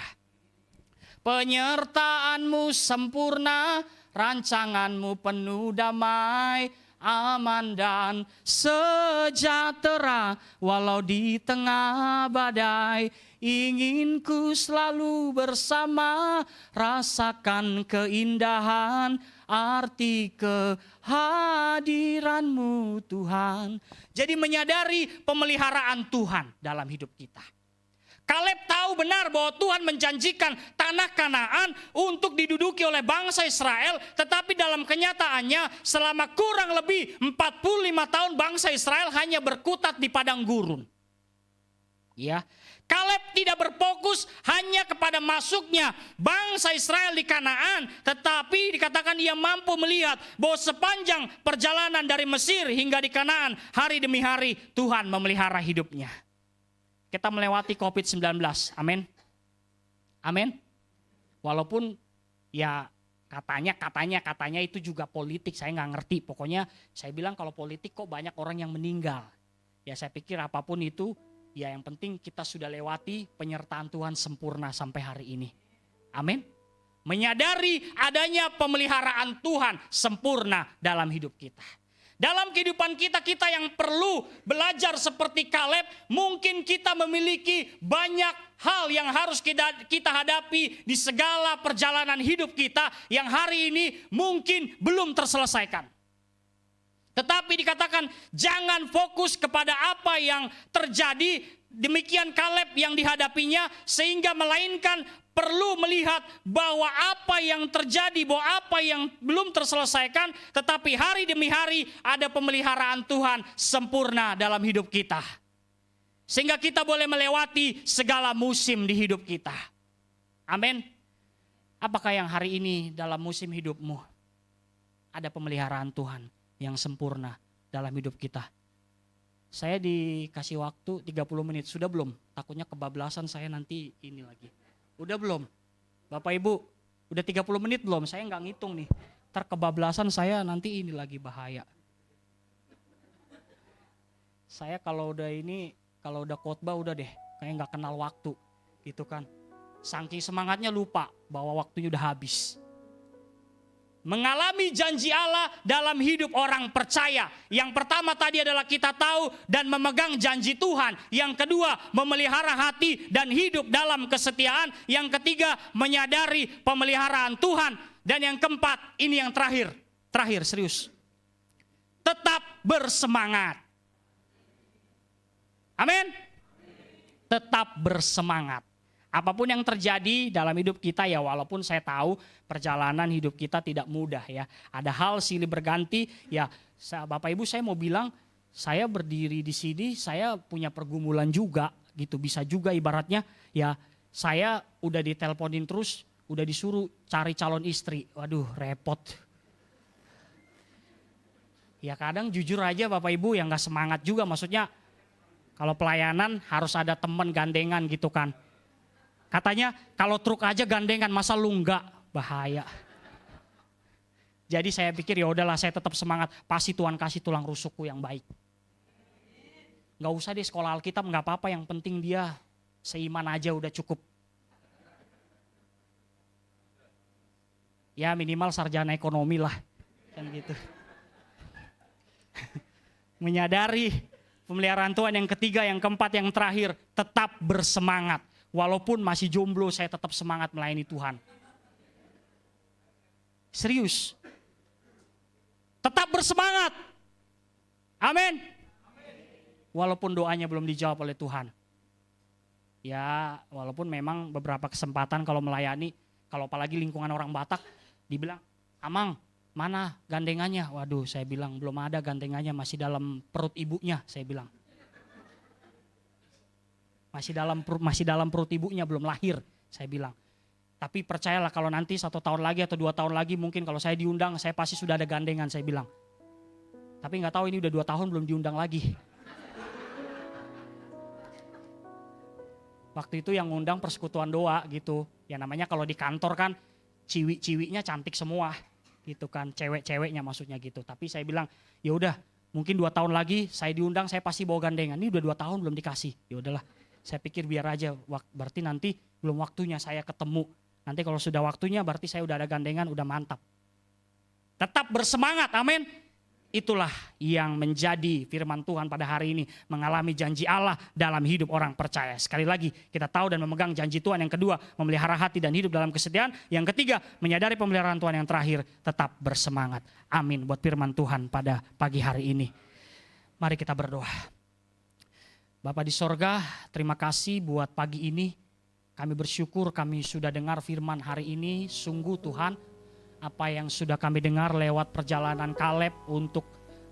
Penyertaanmu sempurna, rancanganmu penuh damai, aman dan sejahtera walau di tengah badai. Ingin ku selalu bersama, rasakan keindahan arti kehadiran-Mu Tuhan. Jadi menyadari pemeliharaan Tuhan dalam hidup kita. Kaleb tahu benar bahwa Tuhan menjanjikan tanah Kanaan untuk diduduki oleh bangsa Israel, tetapi dalam kenyataannya selama kurang lebih 45 tahun bangsa Israel hanya berkutat di padang gurun. Ya, Kaleb tidak berfokus hanya kepada masuknya bangsa Israel di Kanaan, tetapi dikatakan ia mampu melihat bahwa sepanjang perjalanan dari Mesir hingga di Kanaan, hari demi hari Tuhan memelihara hidupnya. Kita melewati COVID-19, amin. Amin. Walaupun ya katanya itu juga politik, saya nggak ngerti. Pokoknya saya bilang kalau politik kok banyak orang yang meninggal. Ya saya pikir apapun itu, ya yang penting kita sudah lewati penyertaan Tuhan sempurna sampai hari ini. Amin. Menyadari adanya pemeliharaan Tuhan sempurna dalam hidup kita. Dalam kehidupan kita yang perlu belajar seperti Kaleb, mungkin kita memiliki banyak hal yang harus kita hadapi di segala perjalanan hidup kita yang hari ini mungkin belum terselesaikan. Tetapi dikatakan jangan fokus kepada apa yang terjadi, demikian Kaleb yang dihadapinya, sehingga melainkan perlu melihat bahwa apa yang terjadi, bahwa apa yang belum terselesaikan, tetapi hari demi hari ada pemeliharaan Tuhan sempurna dalam hidup kita. Sehingga kita boleh melewati segala musim di hidup kita. Amin. Apakah yang hari ini dalam musim hidupmu ada pemeliharaan Tuhan yang sempurna dalam hidup kita? Saya dikasih waktu 30 menit, sudah belum? Takutnya kebablasan saya nanti ini lagi. Udah belum? Bapak Ibu, udah 30 menit belum? Saya nggak ngitung nih. Ntar kebablasan saya nanti ini lagi bahaya. Saya kalau udah khotbah udah deh, kayak nggak kenal waktu gitu kan. Saking semangatnya lupa bahwa waktunya udah habis. Mengalami janji Allah dalam hidup orang percaya. Yang pertama tadi adalah kita tahu dan memegang janji Tuhan. Yang kedua, memelihara hati dan hidup dalam kesetiaan. Yang ketiga, menyadari pemeliharaan Tuhan. Dan yang keempat, ini yang terakhir serius. Tetap bersemangat. Amin. Tetap bersemangat. Apapun yang terjadi dalam hidup kita, ya walaupun saya tahu perjalanan hidup kita tidak mudah ya. Ada hal silih berganti ya. Bapak Ibu, saya mau bilang saya berdiri di sini, saya punya pergumulan juga gitu. Bisa juga ibaratnya ya, saya udah diteleponin terus, udah disuruh cari calon istri. Waduh, repot. Ya kadang jujur aja Bapak Ibu yang gak semangat juga, maksudnya kalau pelayanan harus ada teman gandengan gitu kan. Katanya kalau truk aja gandengan, masa lu enggak? Bahaya. Jadi saya pikir ya udahlah, saya tetap semangat. Pasti Tuhan kasih tulang rusukku yang baik. Enggak usah deh sekolah Alkitab, enggak apa-apa, yang penting dia seiman aja udah cukup. Ya minimal sarjana ekonomi lah. Kan gitu. Menyadari pemeliharaan Tuhan yang ketiga, yang keempat, yang terakhir, tetap bersemangat. Walaupun masih jomblo, saya tetap semangat melayani Tuhan. Serius. Tetap bersemangat. Amin. Walaupun doanya belum dijawab oleh Tuhan. Ya, walaupun memang beberapa kesempatan kalau melayani, kalau apalagi lingkungan orang Batak, dibilang, "Amang, mana gandengannya?" Waduh, saya bilang belum ada gandengannya, masih dalam perut ibunya, saya bilang. Masih dalam perut ibunya, belum lahir, saya bilang. Tapi percayalah kalau nanti 1 tahun lagi atau 2 tahun lagi mungkin kalau saya diundang, saya pasti sudah ada gandengan, saya bilang. Tapi nggak tahu ini udah 2 tahun belum diundang lagi. Waktu itu yang ngundang persekutuan doa gitu. Ya namanya kalau di kantor kan ciwi-ciwinya cantik semua gitu kan, cewek-ceweknya maksudnya gitu. Tapi saya bilang, ya udah, mungkin 2 tahun lagi saya diundang, saya pasti bawa gandengan. Ini udah 2 tahun belum dikasih. Ya udahlah. Saya pikir biar aja, berarti nanti belum waktunya saya ketemu. Nanti kalau sudah waktunya berarti saya udah ada gandengan, udah mantap. Tetap bersemangat, amin. itulah yang menjadi firman Tuhan pada hari ini. Mengalami janji Allah dalam hidup orang percaya. Sekali lagi kita tahu dan memegang janji Tuhan. Yang kedua, memelihara hati dan hidup dalam kesetiaan. Yang ketiga, menyadari pemeliharaan Tuhan. Yang terakhir, tetap bersemangat. Amin buat firman Tuhan pada pagi hari ini. Mari kita berdoa. Bapa di sorga, terima kasih buat pagi ini. Kami bersyukur kami sudah dengar firman hari ini. Sungguh Tuhan, apa yang sudah kami dengar lewat perjalanan Kaleb untuk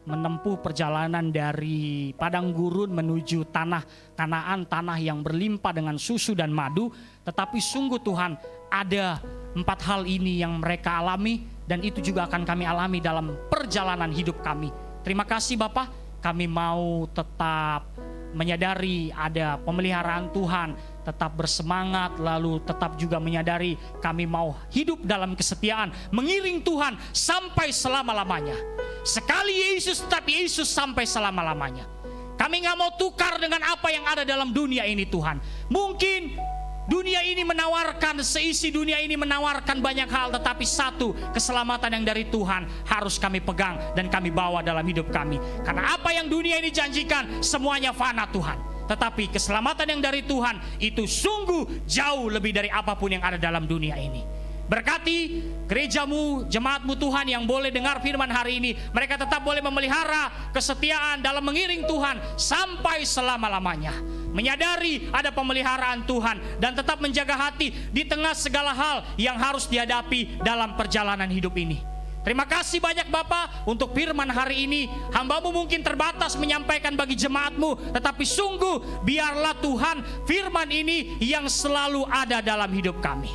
menempuh perjalanan dari padang gurun menuju tanah Kanaan, tanah yang berlimpah dengan susu dan madu. Tetapi sungguh Tuhan, ada 4 hal ini yang mereka alami dan itu juga akan kami alami dalam perjalanan hidup kami. Terima kasih Bapa, kami mau tetap menyadari ada pemeliharaan Tuhan, tetap bersemangat, lalu tetap juga menyadari kami mau hidup dalam kesetiaan, mengiring Tuhan sampai selama-lamanya. Sekali Yesus, tetap Yesus sampai selama-lamanya. Kami gak mau tukar dengan apa yang ada dalam dunia ini Tuhan. Mungkin dunia ini menawarkan, seisi dunia ini menawarkan banyak hal, tetapi satu, keselamatan yang dari Tuhan harus kami pegang dan kami bawa dalam hidup kami. Karena apa yang dunia ini janjikan semuanya fana Tuhan. Tetapi keselamatan yang dari Tuhan itu sungguh jauh lebih dari apapun yang ada dalam dunia ini. Berkati gerejamu, jemaatmu Tuhan yang boleh dengar firman hari ini. Mereka tetap boleh memelihara kesetiaan dalam mengiring Tuhan sampai selama-lamanya. Menyadari ada pemeliharaan Tuhan dan tetap menjaga hati di tengah segala hal yang harus dihadapi dalam perjalanan hidup ini. Terima kasih banyak Bapa untuk firman hari ini. Hamba-Mu mungkin terbatas menyampaikan bagi jemaat-Mu, tetapi sungguh biarlah Tuhan firman ini yang selalu ada dalam hidup kami.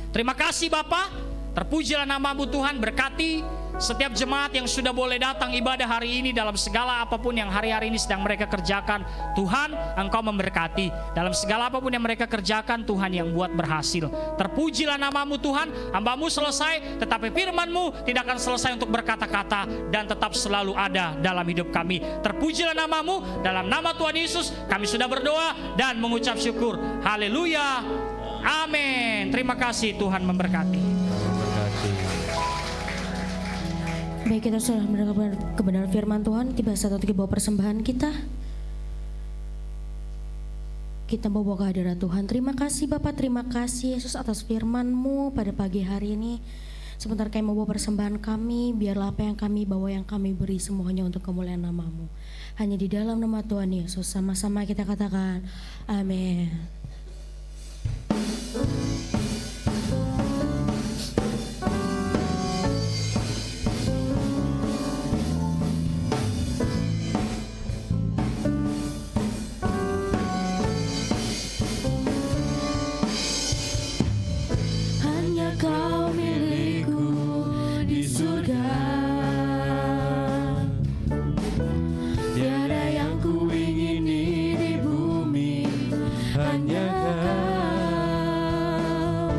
Terima kasih Bapa, terpujilah nama-Mu Tuhan. Berkati setiap jemaat yang sudah boleh datang ibadah hari ini dalam segala apapun yang hari-hari ini sedang mereka kerjakan. Tuhan, Engkau memberkati. Dalam segala apapun yang mereka kerjakan, Tuhan yang buat berhasil. Terpujilah nama-Mu Tuhan. Hamba-Mu selesai, tetapi firman-Mu tidak akan selesai untuk berkata-kata dan tetap selalu ada dalam hidup kami. Terpujilah nama-Mu. Dalam nama Tuhan Yesus kami sudah berdoa dan mengucap syukur. Haleluya. Amin. Terima kasih, Tuhan memberkati. Baik, kita sudah mendengar kebenaran firman Tuhan. Tiba saat untuk bawa persembahan kita. Kita mau bawa kehadiran Tuhan. Terima kasih Bapak, terima kasih Yesus atas firman-Mu pada pagi hari ini. Sebentar kami mau bawa persembahan kami. Biarlah apa yang kami bawa, yang kami beri semuanya untuk kemuliaan nama-Mu. Hanya di dalam nama Tuhan Yesus. Sama-sama kita katakan amin. Kau milikku di surga, tiada yang ku ingini di bumi, hanya Kau.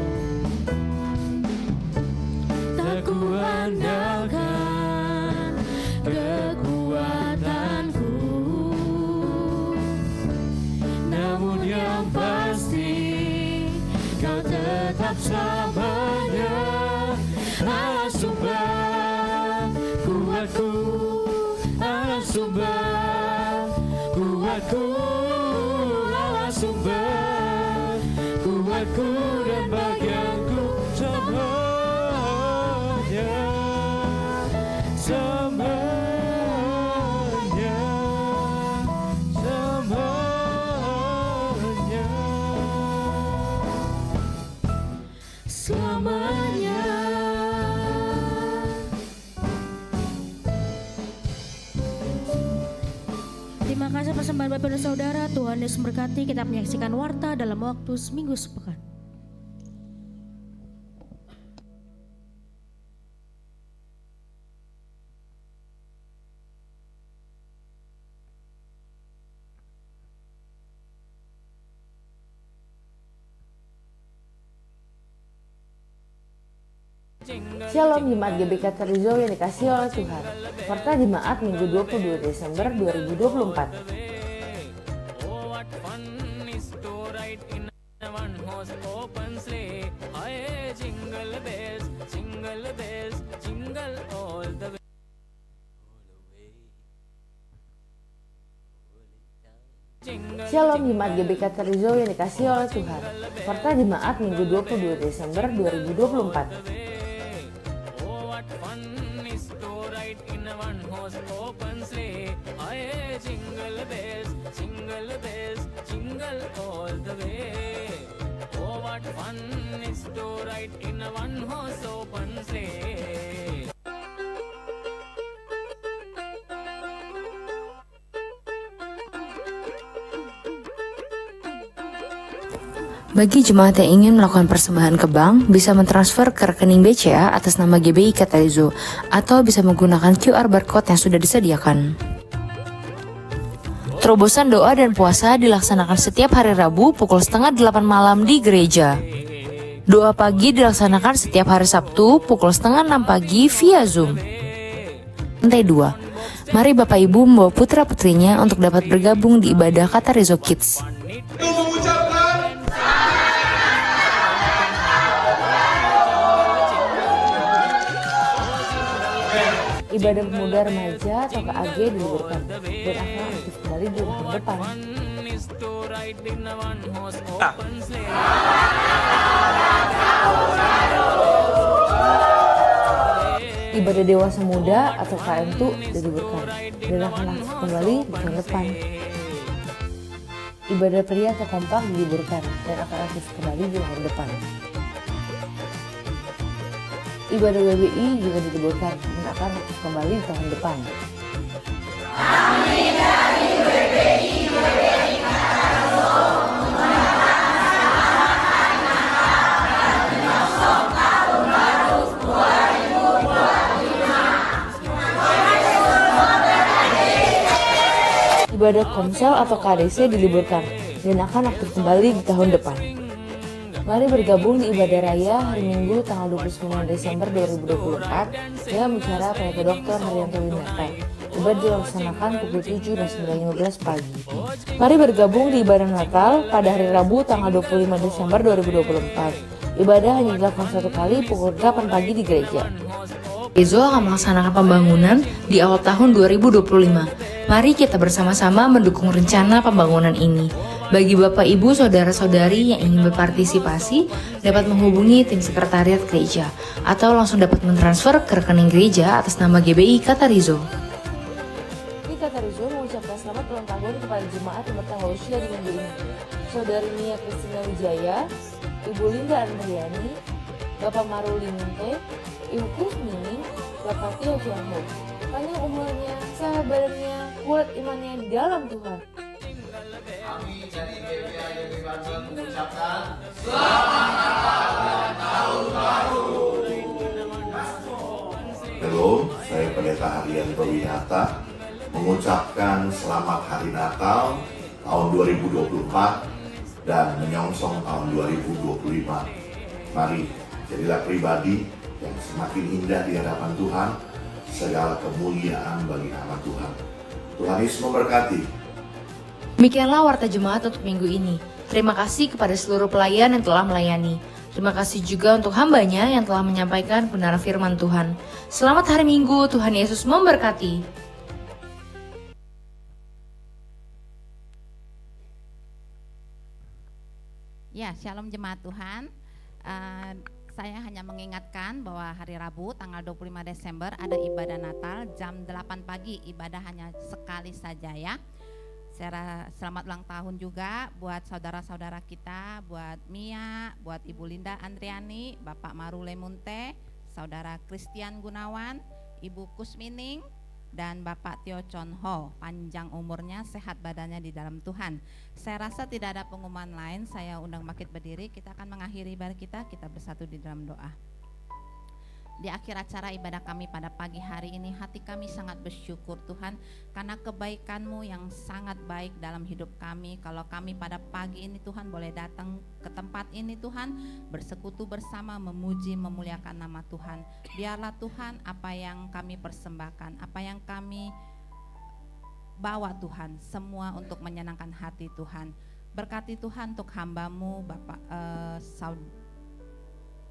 Tak ku andalkan kekuatanku, namun yang pasti Kau tetap selamanya. Allah sumber kuatku, Allah sumber kuatku, Allah sumber kuatku dan bagianku semuanya, semuanya, semuanya, selamanya. Terima kasih persembahan Bapak dan Saudara. Tuhan Yesus memberkati. Kita menyaksikan warta dalam waktu seminggu sepekan. Shalom Jemaat GBK Terizo yang dikasihi oleh Tuhan. Warta Jemaat Minggu 22 Desember 2024. Shalom Jemaat GBK Terizo yang dikasihi oleh Tuhan. Warta Jemaat Minggu 22 Desember 2024. Oh, what fun is to ride in a one-horse open sleigh. Aye, jingle bells, jingle all the way. Oh, what fun is to ride in a one-horse open sleigh. Bagi jemaat yang ingin melakukan persembahan ke bank, bisa mentransfer ke rekening BCA atas nama GBI Katarizo, atau bisa menggunakan QR barcode yang sudah disediakan. Terobosan doa dan puasa dilaksanakan setiap hari Rabu pukul 7:30 malam di gereja. Doa pagi dilaksanakan setiap hari Sabtu pukul 5:30 pagi via Zoom. Lantai 2. Mari Bapak Ibu membawa putra-putrinya untuk dapat bergabung di ibadah Katarizo Kids. Ibadah pemuda remaja atau KAG diliburkan dan akan aktif kembali di tahun depan. Ibadah dewasa muda atau KMTU diliburkan dan akan aktif kembali di tahun depan. Ibadah pria atau kompak diliburkan dan akan aktif kembali di tahun depan. Ibadah WBI juga diliburkan dan akan aktif kembali di tahun depan. Ibadah Komsel atau KDC diliburkan dan akan aktif kembali di tahun depan. Mari bergabung di ibadah raya hari Minggu tanggal 29 Desember 2024 dengan bicara PLT Dr. Haryanto Winata. Ibadah dilaksanakan pukul 7 dan 9:15 pagi. Mari bergabung di ibadah Natal pada hari Rabu tanggal 25 Desember 2024. Ibadah hanya dilakukan satu kali pukul 8 pagi di gereja. Katarizo akan melaksanakan pembangunan di awal tahun 2025. Mari kita bersama-sama mendukung rencana pembangunan ini. Bagi Bapak, Ibu, Saudara-saudari yang ingin berpartisipasi, dapat menghubungi tim sekretariat gereja atau langsung dapat mentransfer ke rekening gereja atas nama GBI Katarizo. Di Katarizo mengucapkan selamat ulang tahun kepada jemaat yang bertambah usia di minggu ini. Saudari Nia Kristina Wijaya, Ibu Linda Andriani, Bapak Maruli Munte, Ibu Kusmini, Bapak Tio Jono. Panjang umurnya, sehat badannya, kuat imannya di dalam Tuhan. Kami dari GBI Bandung mengucapkan Halo, saya Pendeta Haryanto Winata mengucapkan selamat Hari Natal tahun 2024 dan menyongsong tahun 2025. Mari jadilah pribadi yang semakin indah di hadapan Tuhan, segala kemuliaan bagi nama Tuhan. Tuhan Yesus memberkati. Demikianlah warta jemaat untuk minggu ini. Terima kasih kepada seluruh pelayan yang telah melayani. Terima kasih juga untuk hambanya yang telah menyampaikan kebenaran firman Tuhan. Selamat hari Minggu, Tuhan Yesus memberkati. Ya, shalom jemaat Tuhan. Saya hanya mengingatkan bahwa hari Rabu tanggal 25 Desember ada ibadah Natal jam 8 pagi. Ibadah hanya sekali saja ya. Selamat ulang tahun juga buat saudara-saudara kita, buat Mia, buat Ibu Linda Andriani, Bapak Marule Munte, Saudara Christian Gunawan, Ibu Kusmining, dan Bapak Tio Chon Ho. Panjang umurnya, sehat badannya di dalam Tuhan. Saya rasa tidak ada pengumuman lain, saya undang bangkit berdiri, kita akan mengakhiri ibadah kita bersatu di dalam doa. Di akhir acara ibadah kami pada pagi hari ini, hati kami sangat bersyukur Tuhan karena kebaikan-Mu yang sangat baik dalam hidup kami. Kalau kami pada pagi ini Tuhan boleh datang ke tempat ini Tuhan, bersekutu bersama, memuji, memuliakan nama Tuhan. Biarlah Tuhan apa yang kami persembahkan, apa yang kami bawa Tuhan, semua untuk menyenangkan hati Tuhan. Berkati Tuhan untuk hamba-Mu Bapak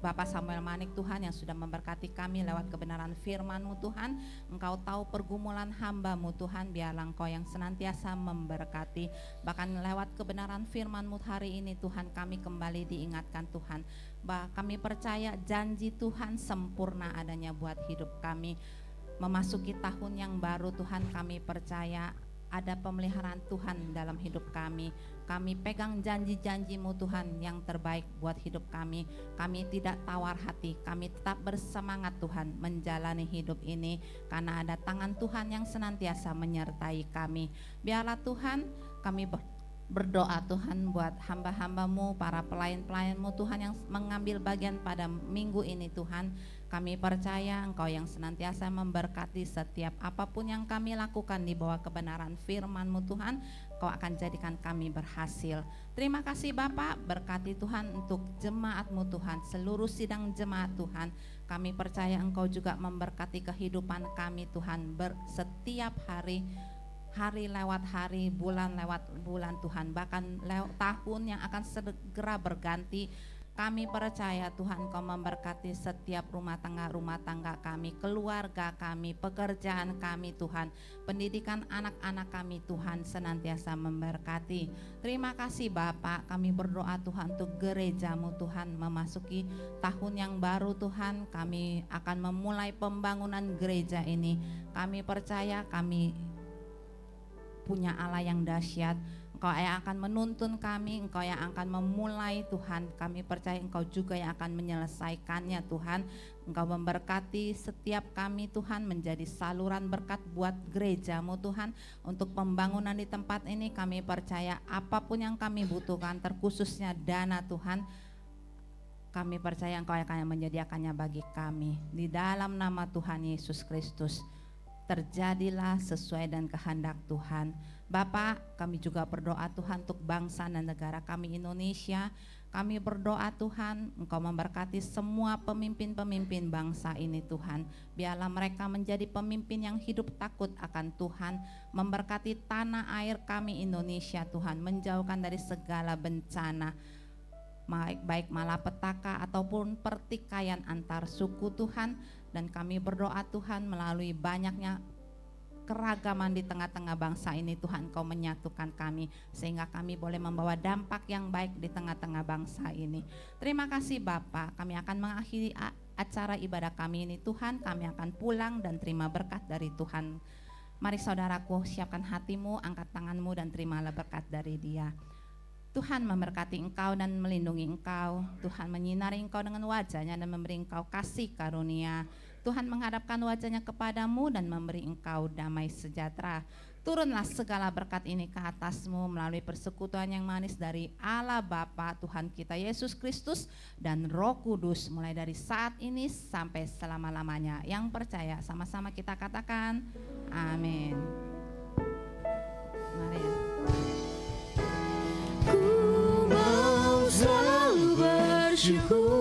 Bapak Samuel Manik Tuhan yang sudah memberkati kami lewat kebenaran firman-Mu Tuhan. Engkau tahu pergumulan hamba-Mu Tuhan, biarlah Engkau yang senantiasa memberkati. Bahkan lewat kebenaran firman-Mu hari ini Tuhan, kami kembali diingatkan Tuhan, bahwa kami percaya janji Tuhan sempurna adanya buat hidup kami. Memasuki tahun yang baru Tuhan, kami percaya ada pemeliharaan Tuhan dalam hidup kami. Kami pegang janji-janji-Mu Tuhan yang terbaik buat hidup kami. Kami tidak tawar hati, kami tetap bersemangat Tuhan menjalani hidup ini, karena ada tangan Tuhan yang senantiasa menyertai kami. Biarlah Tuhan, kami berdoa Tuhan buat hamba-hamba-Mu, para pelayan-pelayan-Mu Tuhan yang mengambil bagian pada minggu ini Tuhan. Kami percaya Engkau yang senantiasa memberkati setiap apapun yang kami lakukan di bawah kebenaran firman-Mu Tuhan. Kau akan jadikan kami berhasil. Terima kasih Bapak, berkati Tuhan untuk jemaat-Mu Tuhan, seluruh sidang jemaat Tuhan. Kami percaya Engkau juga memberkati kehidupan kami Tuhan, setiap hari. Hari lewat hari, bulan lewat bulan Tuhan, bahkan tahun yang akan segera berganti. Kami percaya Tuhan Kau memberkati setiap rumah tangga kami, keluarga kami, pekerjaan kami Tuhan, pendidikan anak-anak kami Tuhan senantiasa memberkati. Terima kasih Bapak, kami berdoa Tuhan untuk gereja-Mu Tuhan, memasuki tahun yang baru Tuhan, kami akan memulai pembangunan gereja ini. Kami percaya kami punya Allah yang dahsyat. Engkau yang akan menuntun kami, Engkau yang akan memulai Tuhan. Kami percaya Engkau juga yang akan menyelesaikannya Tuhan. Engkau memberkati setiap kami Tuhan, menjadi saluran berkat buat gereja-Mu Tuhan. Untuk pembangunan di tempat ini kami percaya apapun yang kami butuhkan, terkhususnya dana Tuhan, kami percaya Engkau akan menyediakannya bagi kami. Di dalam nama Tuhan Yesus Kristus, terjadilah sesuai dan kehendak Tuhan. Bapak, kami juga berdoa Tuhan untuk bangsa dan negara kami Indonesia. Kami berdoa Tuhan, Engkau memberkati semua pemimpin-pemimpin bangsa ini Tuhan. Biarlah mereka menjadi pemimpin yang hidup takut akan Tuhan. Memberkati tanah air kami Indonesia Tuhan, menjauhkan dari segala bencana, baik malapetaka ataupun pertikaian antar suku Tuhan. Dan kami berdoa Tuhan, melalui banyaknya keragaman di tengah-tengah bangsa ini Tuhan, Kau menyatukan kami sehingga kami boleh membawa dampak yang baik di tengah-tengah bangsa ini. Terima kasih Bapak, kami akan mengakhiri acara ibadah kami ini Tuhan. Kami akan pulang dan terima berkat dari Tuhan. Mari saudaraku, siapkan hatimu, angkat tanganmu dan terimalah berkat dari Dia. Tuhan memberkati engkau dan melindungi engkau. Tuhan menyinari engkau dengan wajah-Nya dan memberi engkau kasih karunia. Tuhan menghadapkan wajah-Nya kepadamu dan memberi engkau damai sejahtera. Turunlah segala berkat ini ke atasmu melalui persekutuan yang manis dari Allah Bapa, Tuhan kita Yesus Kristus dan Roh Kudus, mulai dari saat ini sampai selama-lamanya. Yang percaya sama-sama kita katakan amin. Mari ya. Ku mau selalu bersyukur